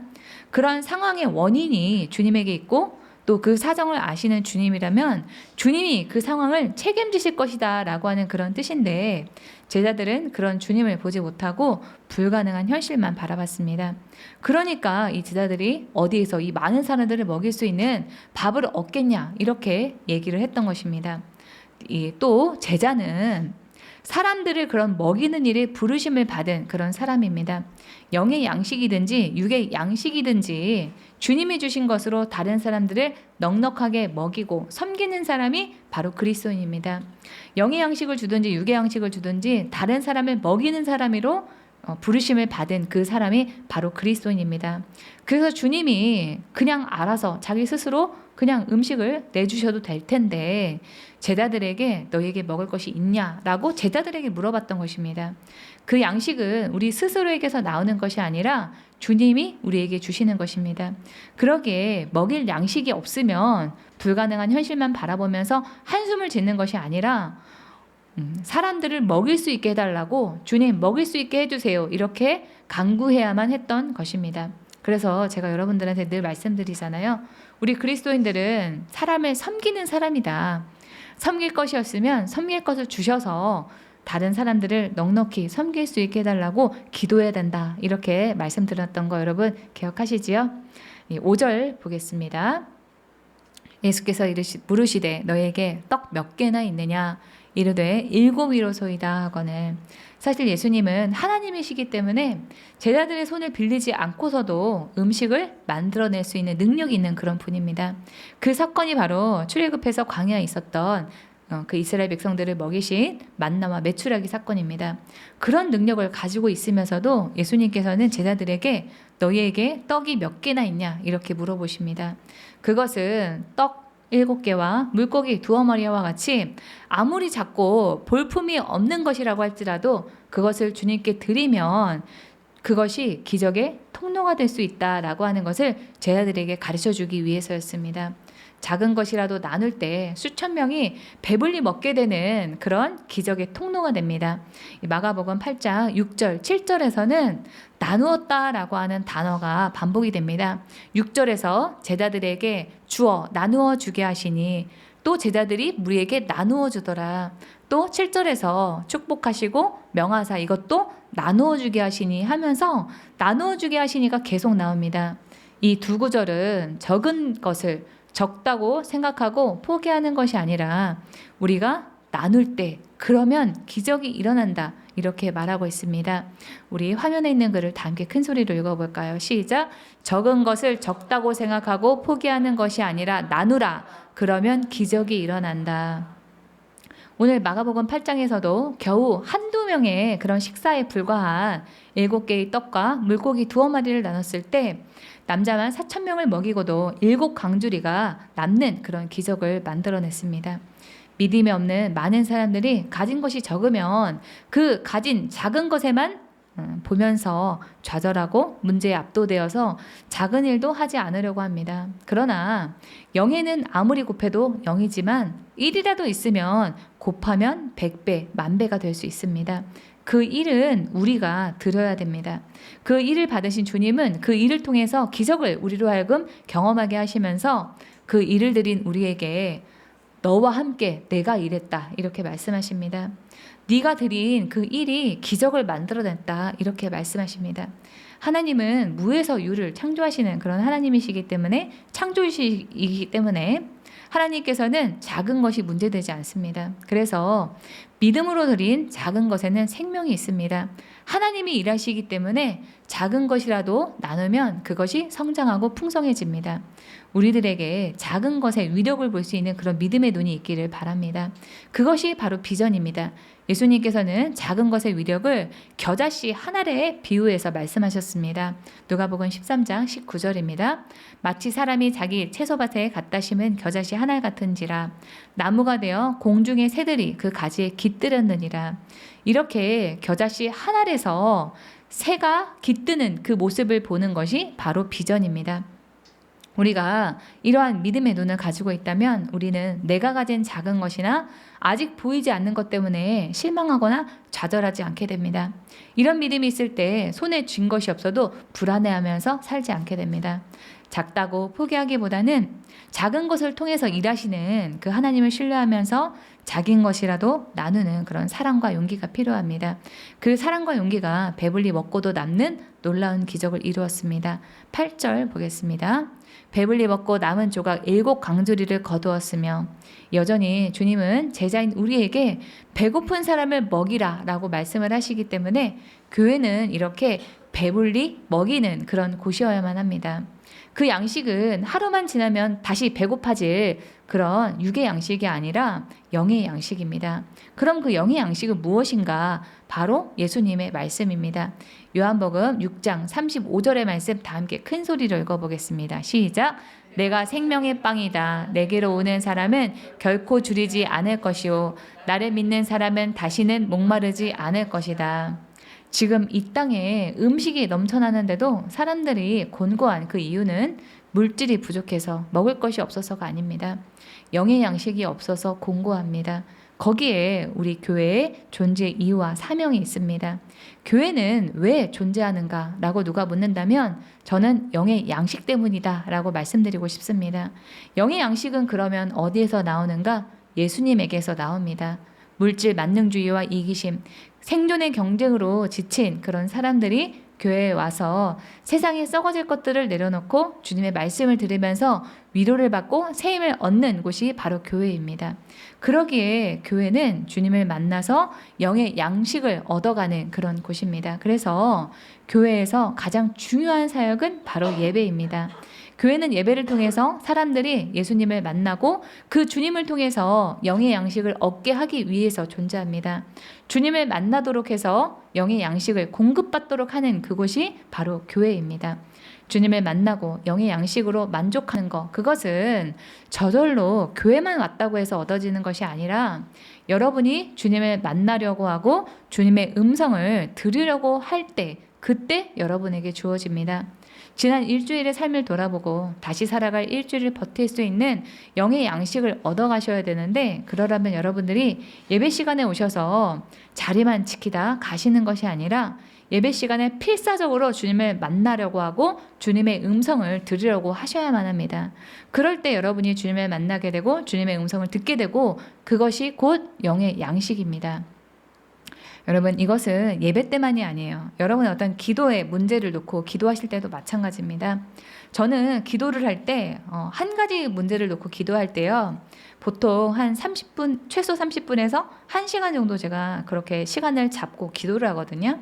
그런 상황의 원인이 주님에게 있고 또 그 사정을 아시는 주님이라면 주님이 그 상황을 책임지실 것이다 라고 하는 그런 뜻인데, 제자들은 그런 주님을 보지 못하고 불가능한 현실만 바라봤습니다. 그러니까 이 제자들이 어디에서 이 많은 사람들을 먹일 수 있는 밥을 얻겠냐, 이렇게 얘기를 했던 것입니다. 또 제자는 사람들을 그런 먹이는 일에 부르심을 받은 그런 사람입니다. 영의 양식이든지 육의 양식이든지 주님이 주신 것으로 다른 사람들을 넉넉하게 먹이고 섬기는 사람이 바로 그리스도인입니다. 영의 양식을 주든지 육의 양식을 주든지 다른 사람을 먹이는 사람으로 부르심을 받은 그 사람이 바로 그리스도인입니다. 그래서 주님이 그냥 알아서 자기 스스로 그냥 음식을 내주셔도 될 텐데 제자들에게 너희에게 먹을 것이 있냐라고 제자들에게 물어봤던 것입니다. 그 양식은 우리 스스로에게서 나오는 것이 아니라 주님이 우리에게 주시는 것입니다. 그러기에 먹일 양식이 없으면 불가능한 현실만 바라보면서 한숨을 짓는 것이 아니라 사람들을 먹일 수 있게 해달라고, 주님 먹일 수 있게 해주세요, 이렇게 간구해야만 했던 것입니다. 그래서 제가 여러분들한테 늘 말씀드리잖아요. 우리 그리스도인들은 사람을 섬기는 사람이다. 섬길 것이었으면 섬길 것을 주셔서 다른 사람들을 넉넉히 섬길 수 있게 해달라고 기도해야 된다, 이렇게 말씀드렸던 거 여러분 기억하시지요? 5절 보겠습니다. 예수께서 물으시되 너에게 떡 몇 개나 있느냐? 이르되 7이로소이다 하거늘. 사실 예수님은 하나님이시기 때문에 제자들의 손을 빌리지 않고서도 음식을 만들어낼 수 있는 능력이 있는 그런 분입니다. 그 사건이 바로 출애굽해서 광야에 있었던 그 이스라엘 백성들을 먹이신 만나와 메추라기 사건입니다. 그런 능력을 가지고 있으면서도 예수님께서는 제자들에게 너희에게 떡이 몇 개나 있냐 이렇게 물어보십니다. 그것은 떡 7개와 물고기 2어머니와 같이 아무리 작고 볼품이 없는 것이라고 할지라도 그것을 주님께 드리면 그것이 기적의 통로가 될 수 있다라고 하는 것을 제자들에게 가르쳐주기 위해서였습니다. 작은 것이라도 나눌 때 수천 명이 배불리 먹게 되는 그런 기적의 통로가 됩니다. 이 마가복음 8장 6절, 7절에서는 나누었다라고 하는 단어가 반복이 됩니다. 6절에서 제자들에게 주어 나누어 주게 하시니 또 제자들이 무리에게 나누어 주더라. 또 7절에서 축복하시고 명하사 이것도 나누어 주게 하시니 하면서 나누어 주게 하시니가 계속 나옵니다. 이 두 구절은 적은 것을 적다고 생각하고 포기하는 것이 아니라 우리가 나눌 때 그러면 기적이 일어난다 이렇게 말하고 있습니다. 우리 화면에 있는 글을 다 함께 큰 소리로 읽어볼까요? 시작. 적은 것을 적다고 생각하고 포기하는 것이 아니라 나누라. 그러면 기적이 일어난다. 오늘 마가복음 8장에서도 겨우 한두 명의 그런 식사에 불과한 7개의 떡과 물고기 2어마리를 나눴을 때 남자만 4,000명을 먹이고도 7강주리가 남는 그런 기적을 만들어냈습니다. 믿음이 없는 많은 사람들이 가진 것이 적으면 그 가진 작은 것에만 보면서 좌절하고 문제에 압도되어서 작은 일도 하지 않으려고 합니다. 그러나 0에는 아무리 곱해도 0이지만 1이라도 있으면 곱하면 100배, 10,000배가 될 수 있습니다. 그 일은 우리가 드려야 됩니다. 그 일을 받으신 주님은 그 일을 통해서 기적을 우리로 하여금 경험하게 하시면서 그 일을 드린 우리에게 너와 함께 내가 일했다 이렇게 말씀하십니다. 네가 드린 그 일이 기적을 만들어냈다 이렇게 말씀하십니다. 하나님은 무에서 유를 창조하시는 그런 하나님이시기 때문에 창조이시기 때문에 하나님께서는 작은 것이 문제되지 않습니다. 그래서 믿음으로 드린 작은 것에는 생명이 있습니다. 하나님이 일하시기 때문에 작은 것이라도 나누면 그것이 성장하고 풍성해집니다. 우리들에게 작은 것의 위력을 볼 수 있는 그런 믿음의 눈이 있기를 바랍니다. 그것이 바로 비전입니다. 예수님께서는 작은 것의 위력을 겨자씨 한 알에 비유해서 말씀하셨습니다. 누가복음 13장 19절입니다. 마치 사람이 자기 채소밭에 갖다 심은 겨자씨 한 알 같은지라 나무가 되어 공중의 새들이 그 가지에 깃들었느니라. 이렇게 겨자씨 한 알에서 새가 깃드는 그 모습을 보는 것이 바로 비전입니다. 우리가 이러한 믿음의 눈을 가지고 있다면 우리는 내가 가진 작은 것이나 아직 보이지 않는 것 때문에 실망하거나 좌절하지 않게 됩니다. 이런 믿음이 있을 때 손에 쥔 것이 없어도 불안해하면서 살지 않게 됩니다. 작다고 포기하기보다는 작은 것을 통해서 일하시는 그 하나님을 신뢰하면서 작은 것이라도 나누는 그런 사랑과 용기가 필요합니다. 그 사랑과 용기가 배불리 먹고도 남는 놀라운 기적을 이루었습니다. 8절 보겠습니다. 배불리 먹고 남은 조각 7강주리를 거두었으며 여전히 주님은 제자인 우리에게 배고픈 사람을 먹이라 라고 말씀을 하시기 때문에 교회는 이렇게 배불리 먹이는 그런 곳이어야만 합니다. 그 양식은 하루만 지나면 다시 배고파질 그런 육의 양식이 아니라 영의 양식입니다. 그럼 그 영의 양식은 무엇인가? 바로 예수님의 말씀입니다. 요한복음 6장 35절의 말씀 다 함께 큰 소리로 읽어보겠습니다. 시작. 내가 생명의 빵이다. 내게로 오는 사람은 결코 줄이지 않을 것이요 나를 믿는 사람은 다시는 목마르지 않을 것이다. 지금 이 땅에 음식이 넘쳐나는데도 사람들이 곤고한 그 이유는 물질이 부족해서 먹을 것이 없어서가 아닙니다. 영의 양식이 없어서 곤고합니다. 거기에 우리 교회의 존재 이유와 사명이 있습니다. 교회는 왜 존재하는가? 라고 누가 묻는다면 저는 영의 양식 때문이다 라고 말씀드리고 싶습니다. 영의 양식은 그러면 어디에서 나오는가? 예수님에게서 나옵니다. 물질 만능주의와 이기심, 생존의 경쟁으로 지친 그런 사람들이 교회에 와서 세상에 썩어질 것들을 내려놓고 주님의 말씀을 들으면서 위로를 받고 새 힘을 얻는 곳이 바로 교회입니다. 그러기에 교회는 주님을 만나서 영의 양식을 얻어가는 그런 곳입니다. 그래서 교회에서 가장 중요한 사역은 바로 예배입니다. 교회는 예배를 통해서 사람들이 예수님을 만나고 그 주님을 통해서 영의 양식을 얻게 하기 위해서 존재합니다. 주님을 만나도록 해서 영의 양식을 공급받도록 하는 그곳이 바로 교회입니다. 주님을 만나고 영의 양식으로 만족하는 것, 그것은 저절로 교회만 왔다고 해서 얻어지는 것이 아니라 여러분이 주님을 만나려고 하고 주님의 음성을 들으려고 할 때, 그때 여러분에게 주어집니다. 지난 일주일의 삶을 돌아보고 다시 살아갈 일주일을 버틸 수 있는 영의 양식을 얻어가셔야 되는데, 그러려면 여러분들이 예배 시간에 오셔서 자리만 지키다 가시는 것이 아니라 예배 시간에 필사적으로 주님을 만나려고 하고 주님의 음성을 들으려고 하셔야만 합니다. 그럴 때 여러분이 주님을 만나게 되고 주님의 음성을 듣게 되고 그것이 곧 영의 양식입니다. 여러분, 이것은 예배 때만이 아니에요. 여러분 어떤 기도에 문제를 놓고 기도하실 때도 마찬가지입니다. 저는 기도를 할 때 한 가지 문제를 놓고 기도할 때요, 보통 한 30분, 최소 30분에서 1시간 정도 제가 그렇게 시간을 잡고 기도를 하거든요.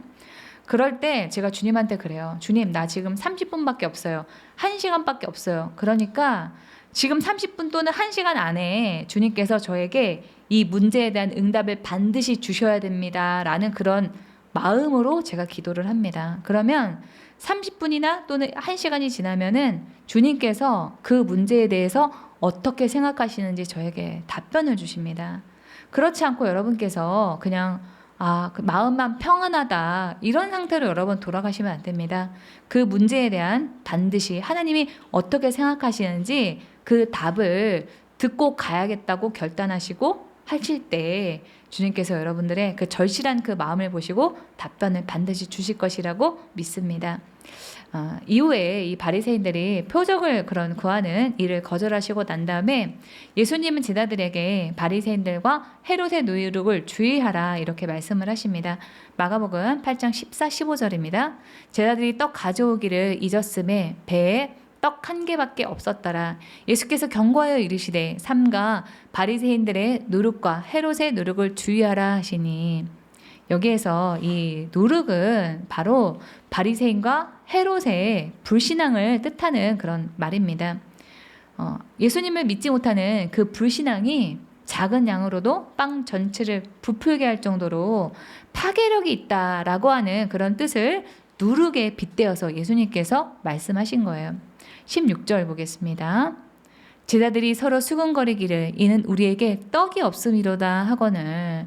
그럴 때 제가 주님한테 그래요. 주님, 나 지금 30분밖에 없어요. 1시간밖에 없어요. 그러니까 지금 30분 또는 1시간 안에 주님께서 저에게 이 문제에 대한 응답을 반드시 주셔야 됩니다. 라는 그런 마음으로 제가 기도를 합니다. 그러면 30분이나 또는 1시간이 지나면은 주님께서 그 문제에 대해서 어떻게 생각하시는지 저에게 답변을 주십니다. 그렇지 않고 여러분께서 그냥 그 마음만 평안하다 이런 상태로 여러분 돌아가시면 안 됩니다. 그 문제에 대한 반드시 하나님이 어떻게 생각하시는지 그 답을 듣고 가야겠다고 결단하시고 하실 때 주님께서 여러분들의 그 절실한 그 마음을 보시고 답변을 반드시 주실 것이라고 믿습니다. 이후에 이 바리새인들이 표적을 그런 구하는 일을 거절하시고 난 다음에 예수님은 제자들에게 바리새인들과 헤롯의 누룩을 주의하라 이렇게 말씀을 하십니다. 마가복음 8장 14, 15절입니다. 제자들이 떡 가져오기를 잊었음에 배에 떡 한 개밖에 없었더라. 예수께서 경고하여 이르시되 삼가 바리새인들의 누룩과 헤롯의 누룩을 주의하라 하시니, 여기에서 이 누룩은 바로 바리새인과 헤롯의 불신앙을 뜻하는 그런 말입니다. 예수님을 믿지 못하는 그 불신앙이 작은 양으로도 빵 전체를 부풀게 할 정도로 파괴력이 있다라고 하는 그런 뜻을 누룩에 빗대어서 예수님께서 말씀하신 거예요. 16절 보겠습니다. 제자들이 서로 수군거리기를 이는 우리에게 떡이 없음이로다 하거늘.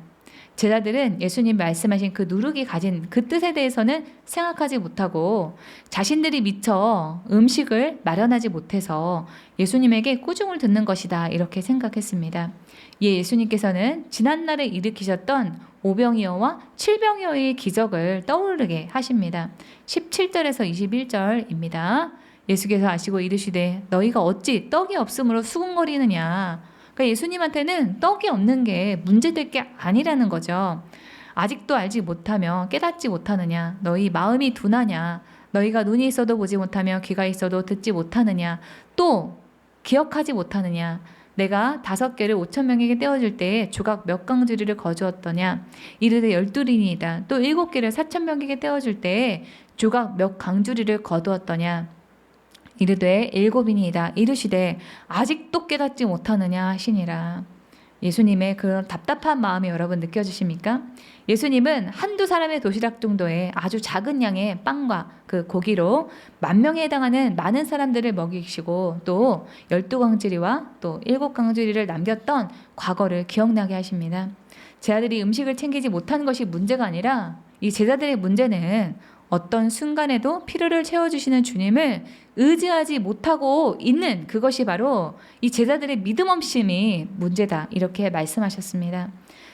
제자들은 예수님 말씀하신 그 누룩이 가진 그 뜻에 대해서는 생각하지 못하고 자신들이 미처 음식을 마련하지 못해서 예수님에게 꾸중을 듣는 것이다 이렇게 생각했습니다. 예수님께서는 지난날에 일으키셨던 오병이어와 칠병이어의 기적을 떠오르게 하십니다. 17절에서 21절입니다. 예수께서 아시고 이르시되 너희가 어찌 떡이 없으므로 수군거리느냐. 그러니까 예수님한테는 떡이 없는 게 문제될 게 아니라는 거죠. 아직도 알지 못하며 깨닫지 못하느냐. 너희 마음이 둔하냐. 너희가 눈이 있어도 보지 못하며 귀가 있어도 듣지 못하느냐. 또 기억하지 못하느냐. 내가 5개를 5,000명에게 떼어줄 때에 조각 몇 강주리를 거두었더냐. 이르되 12린이다. 또 7개를 4,000명에게 떼어줄 때에 조각 몇 강주리를 거두었더냐. 이르되 7인이다. 이르시되 아직도 깨닫지 못하느냐 하시니라. 예수님의 그런 답답한 마음이 여러분 느껴지십니까? 예수님은 한두 사람의 도시락 정도의 아주 작은 양의 빵과 그 고기로 10,000명에 해당하는 많은 사람들을 먹이시고 또 12강주리와 또 7강주리를 남겼던 과거를 기억나게 하십니다. 제자들이 음식을 챙기지 못하는 것이 문제가 아니라 이 제자들의 문제는 어떤 순간에도 필요를 채워주시는 주님을 의지하지 못하고 있는 그것이 바로 이 제자들의 믿음 없음이 문제다 이렇게 말씀하셨습니다.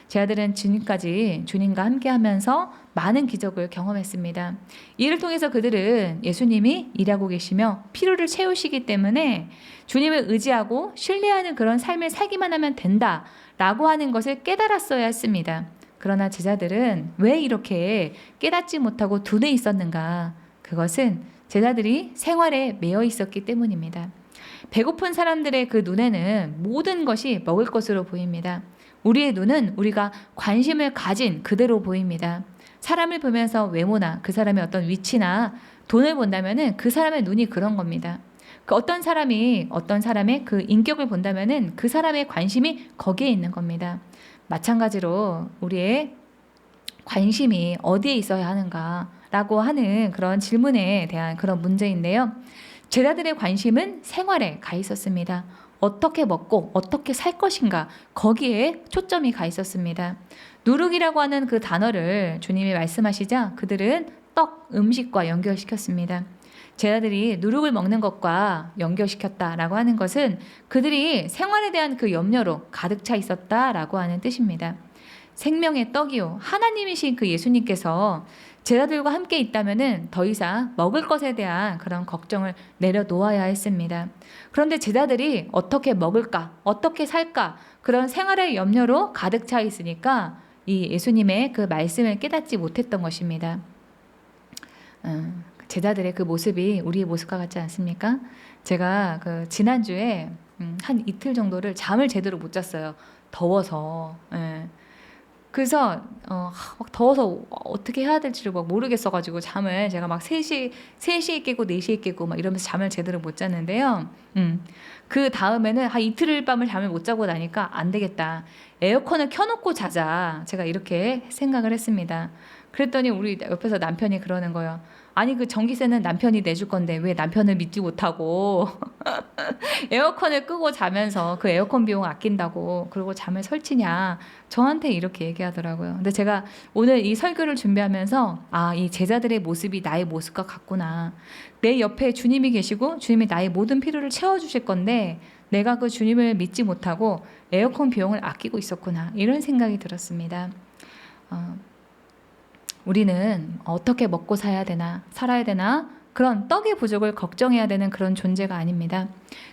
제자들은 지금까지 주님과 함께하면서 많은 기적을 경험했습니다. 이를 통해서 그들은 예수님이 일하고 계시며 필요를 채우시기 때문에 주님을 의지하고 신뢰하는 그런 삶을 살기만 하면 된다라고 하는 것을 깨달았어야 했습니다. 그러나 제자들은 왜 이렇게 깨닫지 못하고 둔해 있었는가? 그것은 제자들이 생활에 매여 있었기 때문입니다. 배고픈 사람들의 그 눈에는 모든 것이 먹을 것으로 보입니다. 우리의 눈은 우리가 관심을 가진 그대로 보입니다. 사람을 보면서 외모나 그 사람의 어떤 위치나 돈을 본다면은 그 사람의 눈이 그런 겁니다. 그 어떤 사람이 어떤 사람의 그 인격을 본다면은 그 사람의 관심이 거기에 있는 겁니다. 마찬가지로 우리의 관심이 어디에 있어야 하는가라고 하는 그런 질문에 대한 그런 문제인데요. 제자들의 관심은 생활에 가 있었습니다. 어떻게 먹고 어떻게 살 것인가, 거기에 초점이 가 있었습니다. 누룩이라고 하는 그 단어를 주님이 말씀하시자 그들은 떡, 음식과 연결시켰습니다. 제자들이 누룩을 먹는 것과 연결시켰다라고 하는 것은 그들이 생활에 대한 그 염려로 가득 차 있었다라고 하는 뜻입니다. 생명의 떡이요, 하나님이신 그 예수님께서 제자들과 함께 있다면은 더 이상 먹을 것에 대한 그런 걱정을 내려놓아야 했습니다. 그런데 제자들이 어떻게 먹을까, 어떻게 살까, 그런 생활의 염려로 가득 차 있으니까 이 예수님의 그 말씀을 깨닫지 못했던 것입니다. 제자들의 그 모습이 우리의 모습과 같지 않습니까? 제가 그 지난주에 한 이틀 정도를 잠을 제대로 못 잤어요. 더워서. 그래서 막 더워서 어떻게 해야 될지를 막 모르겠어가지고 잠을 제가 막 3시에 깨고 4시에 깨고 막 이러면서 잠을 제대로 못 잤는데요. 그 다음에는 한 이틀 밤을 잠을 못 자고 나니까 안 되겠다. 에어컨을 켜놓고 자자. 제가 이렇게 생각을 했습니다. 그랬더니 우리 옆에서 남편이 그러는 거예요. 아니 그 전기세는 남편이 내줄 건데 왜 남편을 믿지 못하고 에어컨을 끄고 자면서 그 에어컨 비용 아낀다고 그러고 잠을 설치냐, 저한테 이렇게 얘기하더라고요. 근데 제가 오늘 이 설교를 준비하면서 이 제자들의 모습이 나의 모습과 같구나. 내 옆에 주님이 계시고 주님이 나의 모든 필요를 채워주실 건데 내가 그 주님을 믿지 못하고 에어컨 비용을 아끼고 있었구나, 이런 생각이 들었습니다. 우리는 어떻게 먹고 살아야 되나, 그런 떡의 부족을 걱정해야 되는 그런 존재가 아닙니다.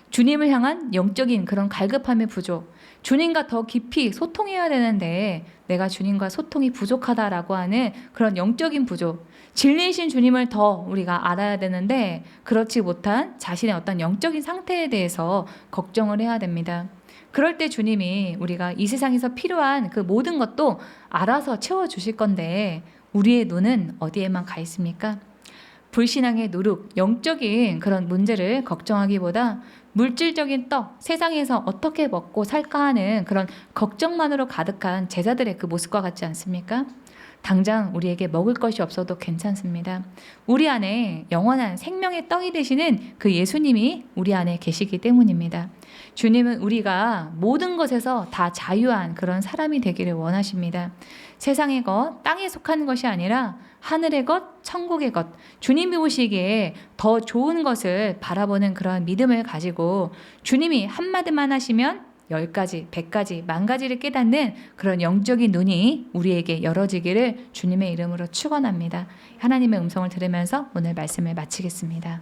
주님을 향한 영적인 그런 갈급함의 부족, 주님과 더 깊이 소통해야 되는데 내가 주님과 소통이 부족하다라고 하는 그런 영적인 부족, 진리이신 주님을 더 우리가 알아야 되는데 그렇지 못한 자신의 어떤 영적인 상태에 대해서 걱정을 해야 됩니다. 그럴 때 주님이 우리가 이 세상에서 필요한 그 모든 것도 알아서 채워주실 건데 우리의 눈은 어디에만 가 있습니까? 불신앙의 누룩, 영적인 그런 문제를 걱정하기보다 물질적인 떡, 세상에서 어떻게 먹고 살까 하는 그런 걱정만으로 가득한 제자들의 그 모습과 같지 않습니까? 당장 우리에게 먹을 것이 없어도 괜찮습니다. 우리 안에 영원한 생명의 떡이 되시는 그 예수님이 우리 안에 계시기 때문입니다. 주님은 우리가 모든 것에서 다 자유한 그런 사람이 되기를 원하십니다. 세상의 것, 땅에 속한 것이 아니라 하늘의 것, 천국의 것, 주님이 보시기에 더 좋은 것을 바라보는 그런 믿음을 가지고 주님이 한마디만 하시면 10가지, 100가지, 10,000가지를 깨닫는 그런 영적인 눈이 우리에게 열어지기를 주님의 이름으로 축원합니다. 하나님의 음성을 들으면서 오늘 말씀을 마치겠습니다.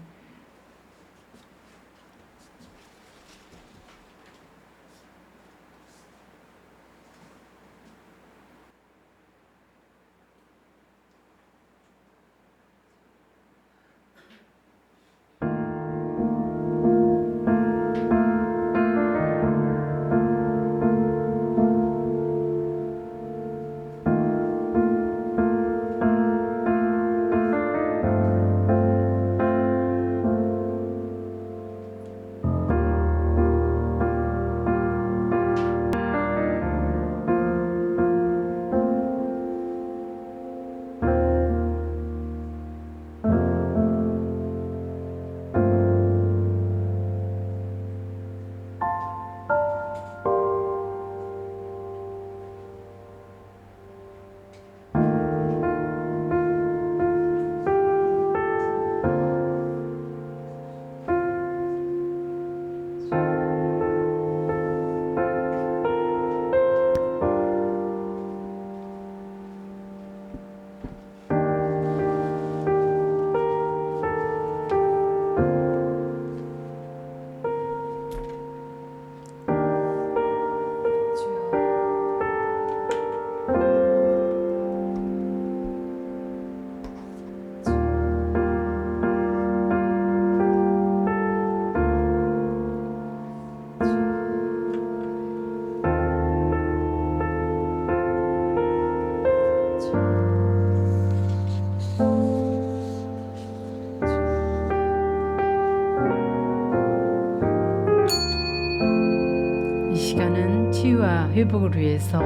회복을 위해서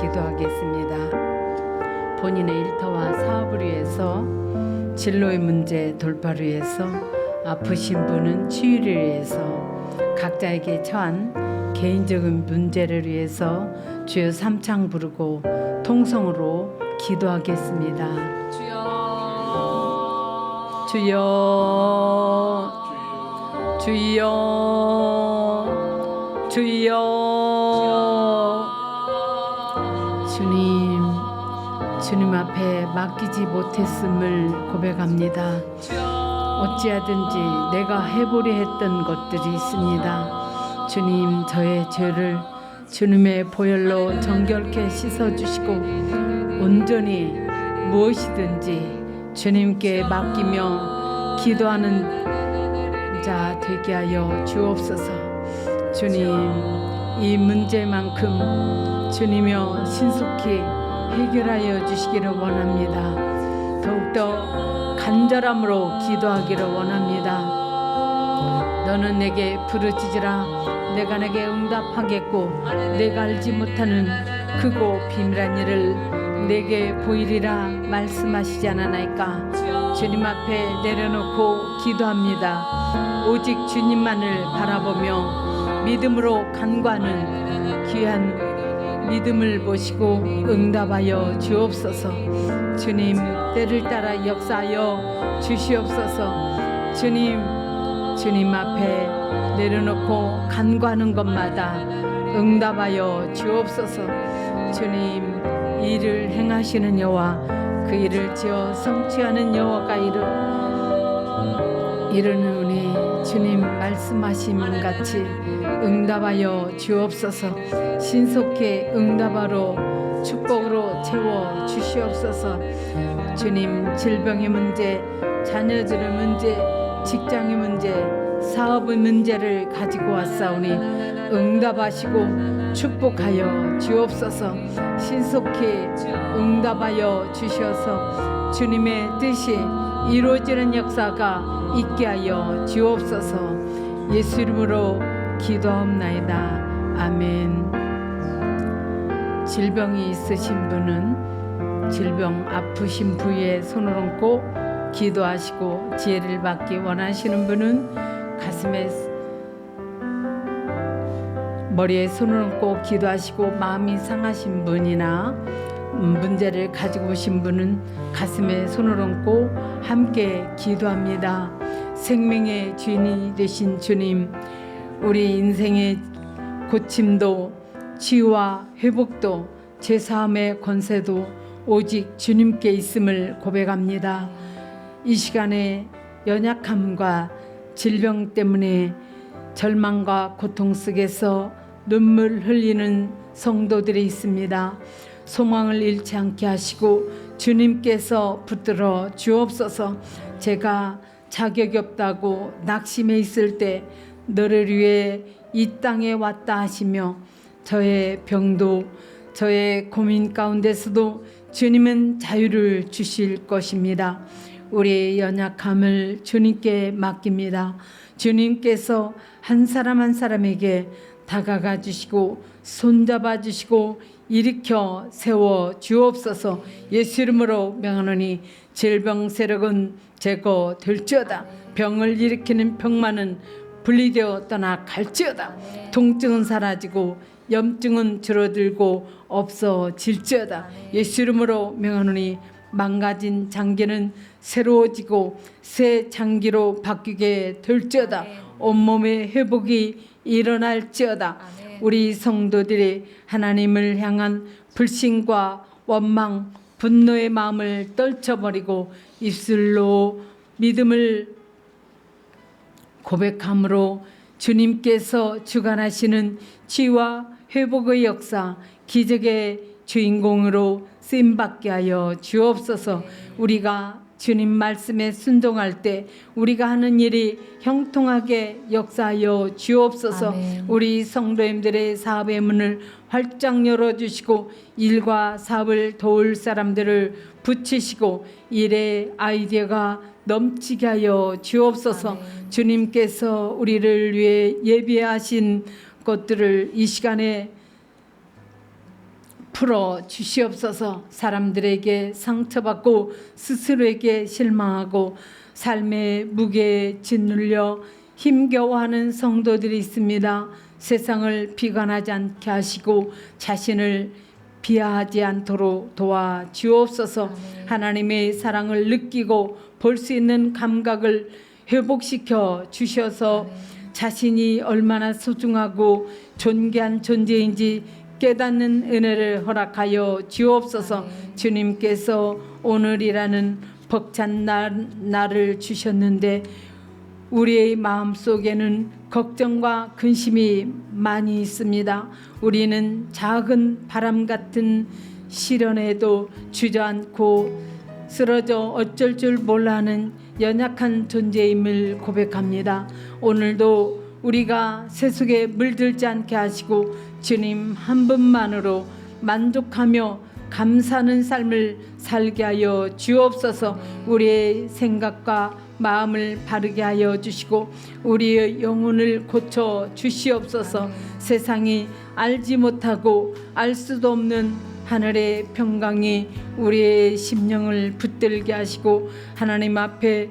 기도하겠습니다. 본인의 일터와 사업을 위해서, 진로의 문제 돌파를 위해서, 아프신 분은 치유를 위해서, 각자에게 처한 개인적인 문제를 위해서 주여 삼창 부르고 통성으로 기도하겠습니다. 주여, 주여, 주여, 주여. 주님 앞에 맡기지 못했음을 고백합니다. 어찌하든지 내가 해보려 했던 것들이 있습니다. 주님, 저의 죄를 주님의 보혈로 정결케 씻어주시고 온전히 무엇이든지 주님께 맡기며 기도하는 자 되게 하여 주옵소서. 주님, 이 문제만큼 주님여 신속히 해결하여 주시기를 원합니다. 더욱더 간절함으로 기도하기를 원합니다. 너는 내게 부르짖으라 내가 내게 응답하겠고 내가 알지 못하는 크고 비밀한 일을 내게 보이리라 말씀하시지 않았나이까. 주님 앞에 내려놓고 기도합니다. 오직 주님만을 바라보며 믿음으로 간구하는 귀한 믿음을 보시고 응답하여 주옵소서. 주님, 때를 따라 역사하여 주시옵소서. 주님 앞에 내려놓고 간구하는 것마다 응답하여 주옵소서. 주님, 일을 행하시는 여호와, 그 일을 지어 성취하는 여호와가 이르노니 주님 말씀하신 같이 응답하여 주옵소서. 신속히 응답하러 축복으로 채워 주시옵소서. 주님, 질병의 문제, 자녀들의 문제, 직장의 문제, 사업의 문제를 가지고 왔사오니 응답하시고 축복하여 주옵소서. 신속히 응답하여 주셔서 주님의 뜻이 이루어지는 역사가 있게 하여 주옵소서. 예수 이름으로 기도하옵나이다. 아멘. 질병이 있으신 분은 질병 아프신 부위에 손을 얹고 기도하시고, 지혜를 받기 원하시는 분은 가슴에 머리에 손을 얹고 기도하시고, 마음이 상하신 분이나 문제를 가지고 오신 분은 가슴에 손을 얹고 함께 기도합니다. 생명의 주인이 되신 주님, 우리 인생의 고침도 치유와 회복도 제사함의 권세도 오직 주님께 있음을 고백합니다. 이 시간에 연약함과 질병 때문에 절망과 고통 속에서 눈물 흘리는 성도들이 있습니다. 소망을 잃지 않게 하시고 주님께서 붙들어 주옵소서. 제가 자격이 없다고 낙심해 있을 때 너를 위해 이 땅에 왔다 하시며, 저의 병도 저의 고민 가운데서도 주님은 자유를 주실 것입니다. 우리의 연약함을 주님께 맡깁니다. 주님께서 한 사람 한 사람에게 다가가 주시고 손잡아 주시고 일으켜 세워 주옵소서. 예수 이름으로 명하노니 질병 세력은 제거될지어다. 병을 일으키는 병만은 분리되어 떠나 갈지어다. 통증은 사라지고 염증은 줄어들고 없어질지어다. 예수 이름으로 명하노니 망가진 장기는 새로워지고 새 장기로 바뀌게 될지어다. 온몸의 회복이 일어날지어다. 우리 성도들이 하나님을 향한 불신과 원망, 분노의 마음을 떨쳐버리고 입술로 믿음을 고백함으로 주님께서 주관하시는 치유와 회복의 역사, 기적의 주인공으로 쓰임받게 하여 주옵소서. 우리가 주님 말씀에 순종할 때 우리가 하는 일이 형통하게 역사하여 주옵소서. 아멘. 우리 성도님들의 사업의 문을 활짝 열어주시고 일과 사업을 도울 사람들을 붙이시고 일의 아이디어가 넘치게 하여 주옵소서. 아멘. 주님께서 우리를 위해 예비하신 것들을 이 시간에 풀어 주시옵소서. 사람들에게 상처받고 스스로에게 실망하고 삶의 무게에 짓눌려 힘겨워하는 성도들이 있습니다. 세상을 비관하지 않게 하시고 자신을 비하하지 않도록 도와주옵소서. 하나님의 사랑을 느끼고 볼 수 있는 감각을 회복시켜 주셔서 자신이 얼마나 소중하고 존귀한 존재인지 깨닫는 은혜를 허락하여 주옵소서. 주님께서 오늘이라는 벅찬 날을 주셨는데 우리의 마음속에는 걱정과 근심이 많이 있습니다. 우리는 작은 바람 같은 시련에도 주저앉고 쓰러져 어쩔 줄 몰라하는 연약한 존재임을 고백합니다. 오늘도 우리가 세속에 물들지 않게 하시고 주님 한 분만으로 만족하며 감사하는 삶을 살게 하여 주옵소서. 우리의 생각과 마음을 바르게 하여 주시고 우리의 영혼을 고쳐 주시옵소서. 세상이 알지 못하고 알 수도 없는 하늘의 평강이 우리의 심령을 붙들게 하시고 하나님 앞에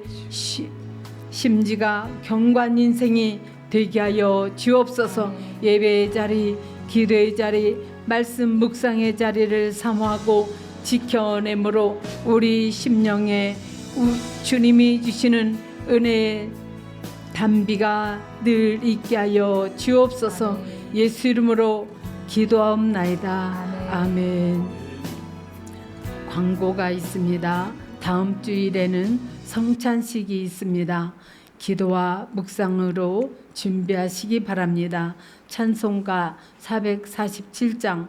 심지가 경관 인생이 되게 하여 주옵소서. 예배의 자리, 기도의 자리, 말씀 묵상의 자리를 사모하고 지켜내므로 우리 심령에 주님이 주시는 은혜의 담비가 늘 있게 하여 주옵소서. 예수 이름으로 기도하옵나이다. 아멘. 광고가 있습니다. 다음 주일에는 성찬식이 있습니다. 기도와 묵상으로 준비하시기 바랍니다. 찬송가 447장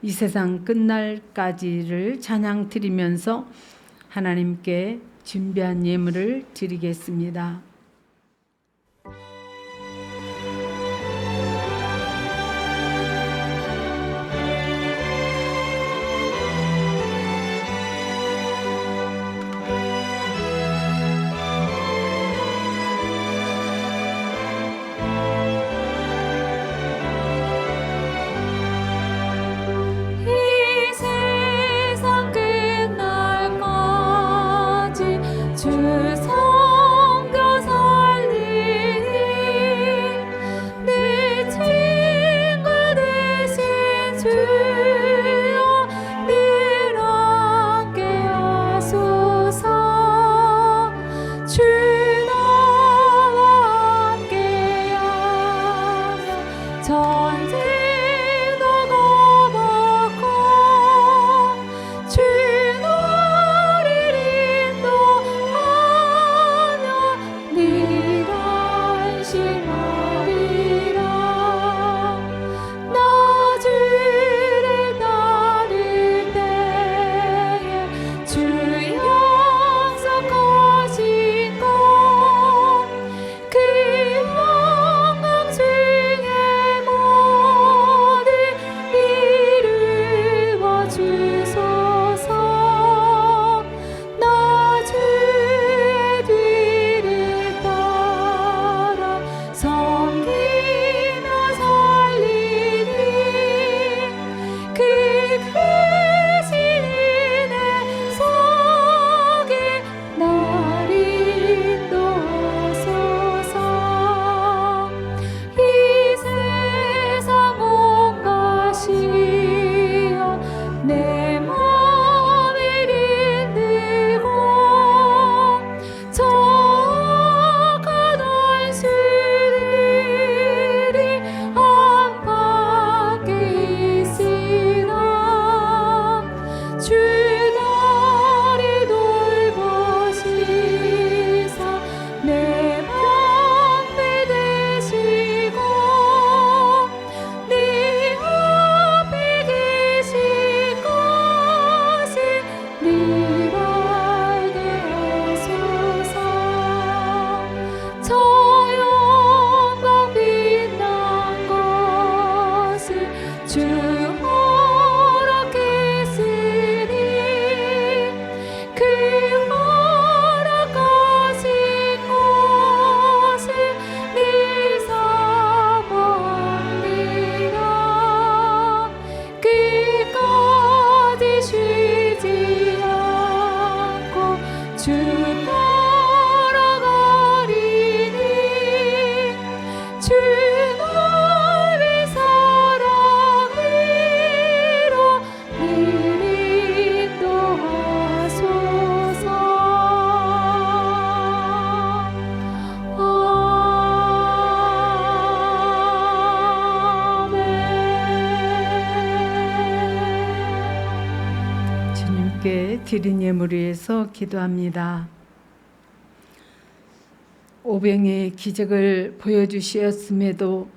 이 세상 끝날까지를 찬양 드리면서 하나님께 준비한 예물을 드리겠습니다. 이 세상 끝날까지 주 성교사 주 따라가리니 주 나의 사랑으로 늘 인도하소서. 아멘. 주님께 드린 예물을 위해서 기도합니다. 오병의 기적을 보여주셨음에도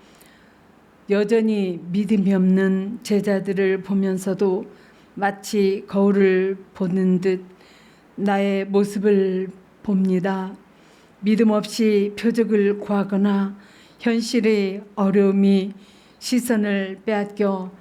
여전히 믿음이 없는 제자들을 보면서도 마치 거울을 보는 듯 나의 모습을 봅니다. 믿음 없이 표적을 구하거나 현실의 어려움이 시선을 빼앗겨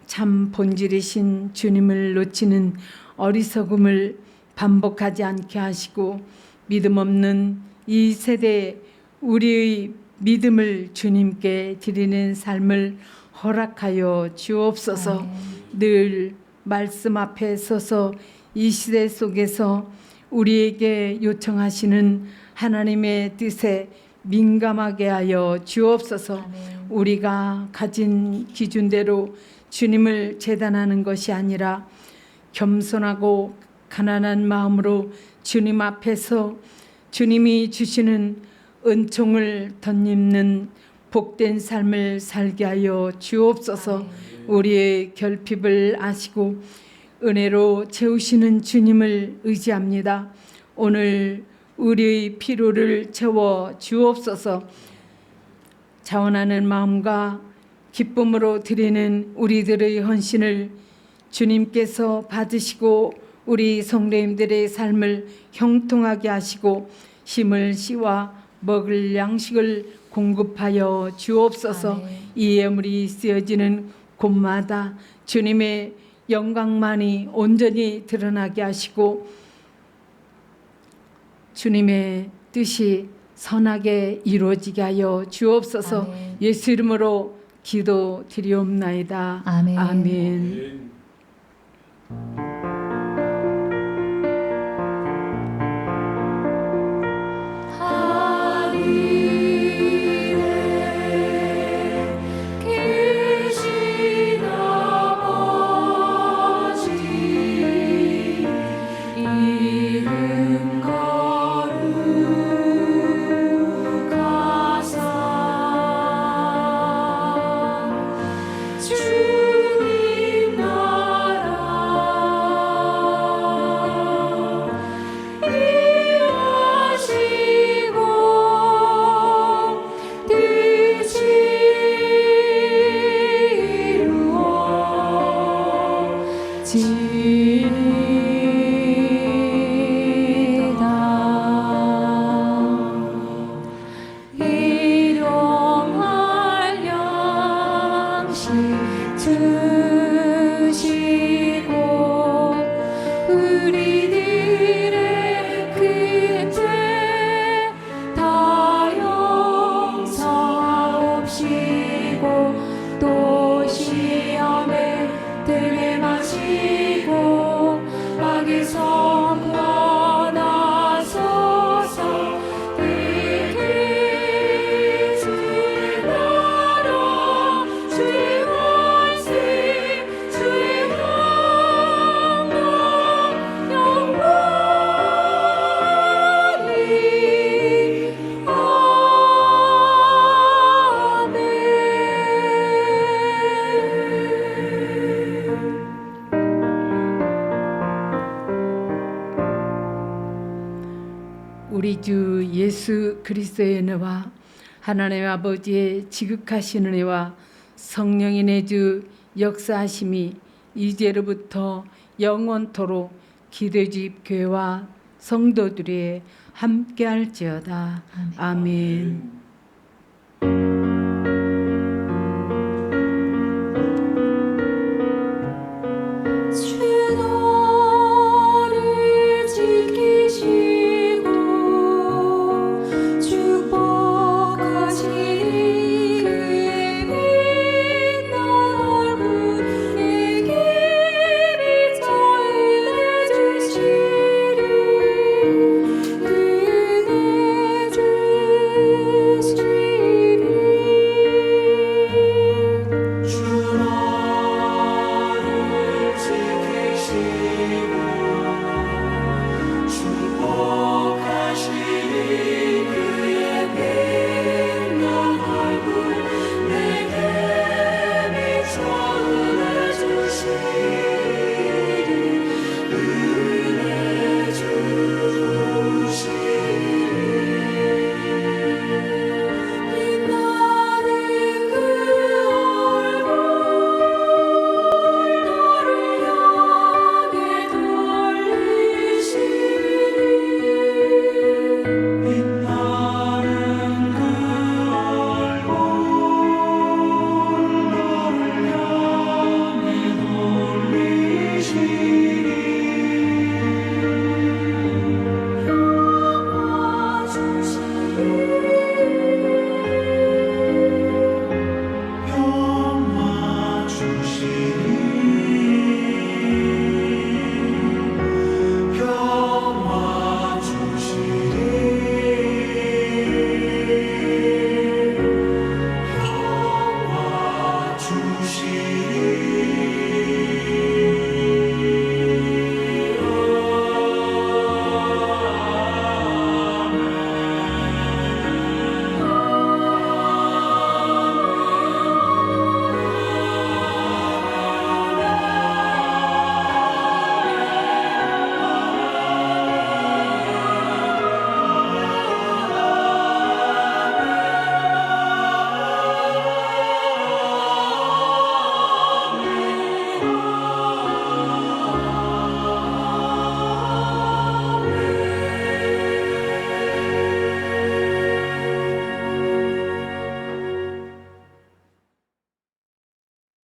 참 본질이신 주님을 놓치는 어리석음을 반복하지 않게 하시고 믿음 없는 이 세대에 우리의 믿음을 주님께 드리는 삶을 허락하여 주옵소서. 늘 말씀 앞에 서서 이 시대 속에서 우리에게 요청하시는 하나님의 뜻에 민감하게 하여 주옵소서. 우리가 가진 기준대로 주님을 재단하는 것이 아니라 겸손하고 가난한 마음으로 주님 앞에서 주님이 주시는 은총을 덧입는 복된 삶을 살게 하여 주옵소서. 우리의 결핍을 아시고 은혜로 채우시는 주님을 의지합니다. 오늘 우리의 피로를 채워 주옵소서. 자원하는 마음과 기쁨으로 드리는 우리들의 헌신을 주님께서 받으시고 우리 성도님들의 삶을 형통하게 하시고 힘을 씨와 먹을 양식을 공급하여 주옵소서. 이 예물이 쓰여지는 곳마다 주님의 영광만이 온전히 드러나게 하시고 주님의 뜻이 선하게 이루어지게 하여 주옵소서. 예수 이름으로 기도드리옵나이다. 아멘. 아멘. 우리 주 예수 그리스도의 은혜와 하나님 아버지의 지극하신 은혜와 성령의 주 역사하심이 이제로부터 영원토록 기도집 교회와 성도들이 함께할지어다. 아멘.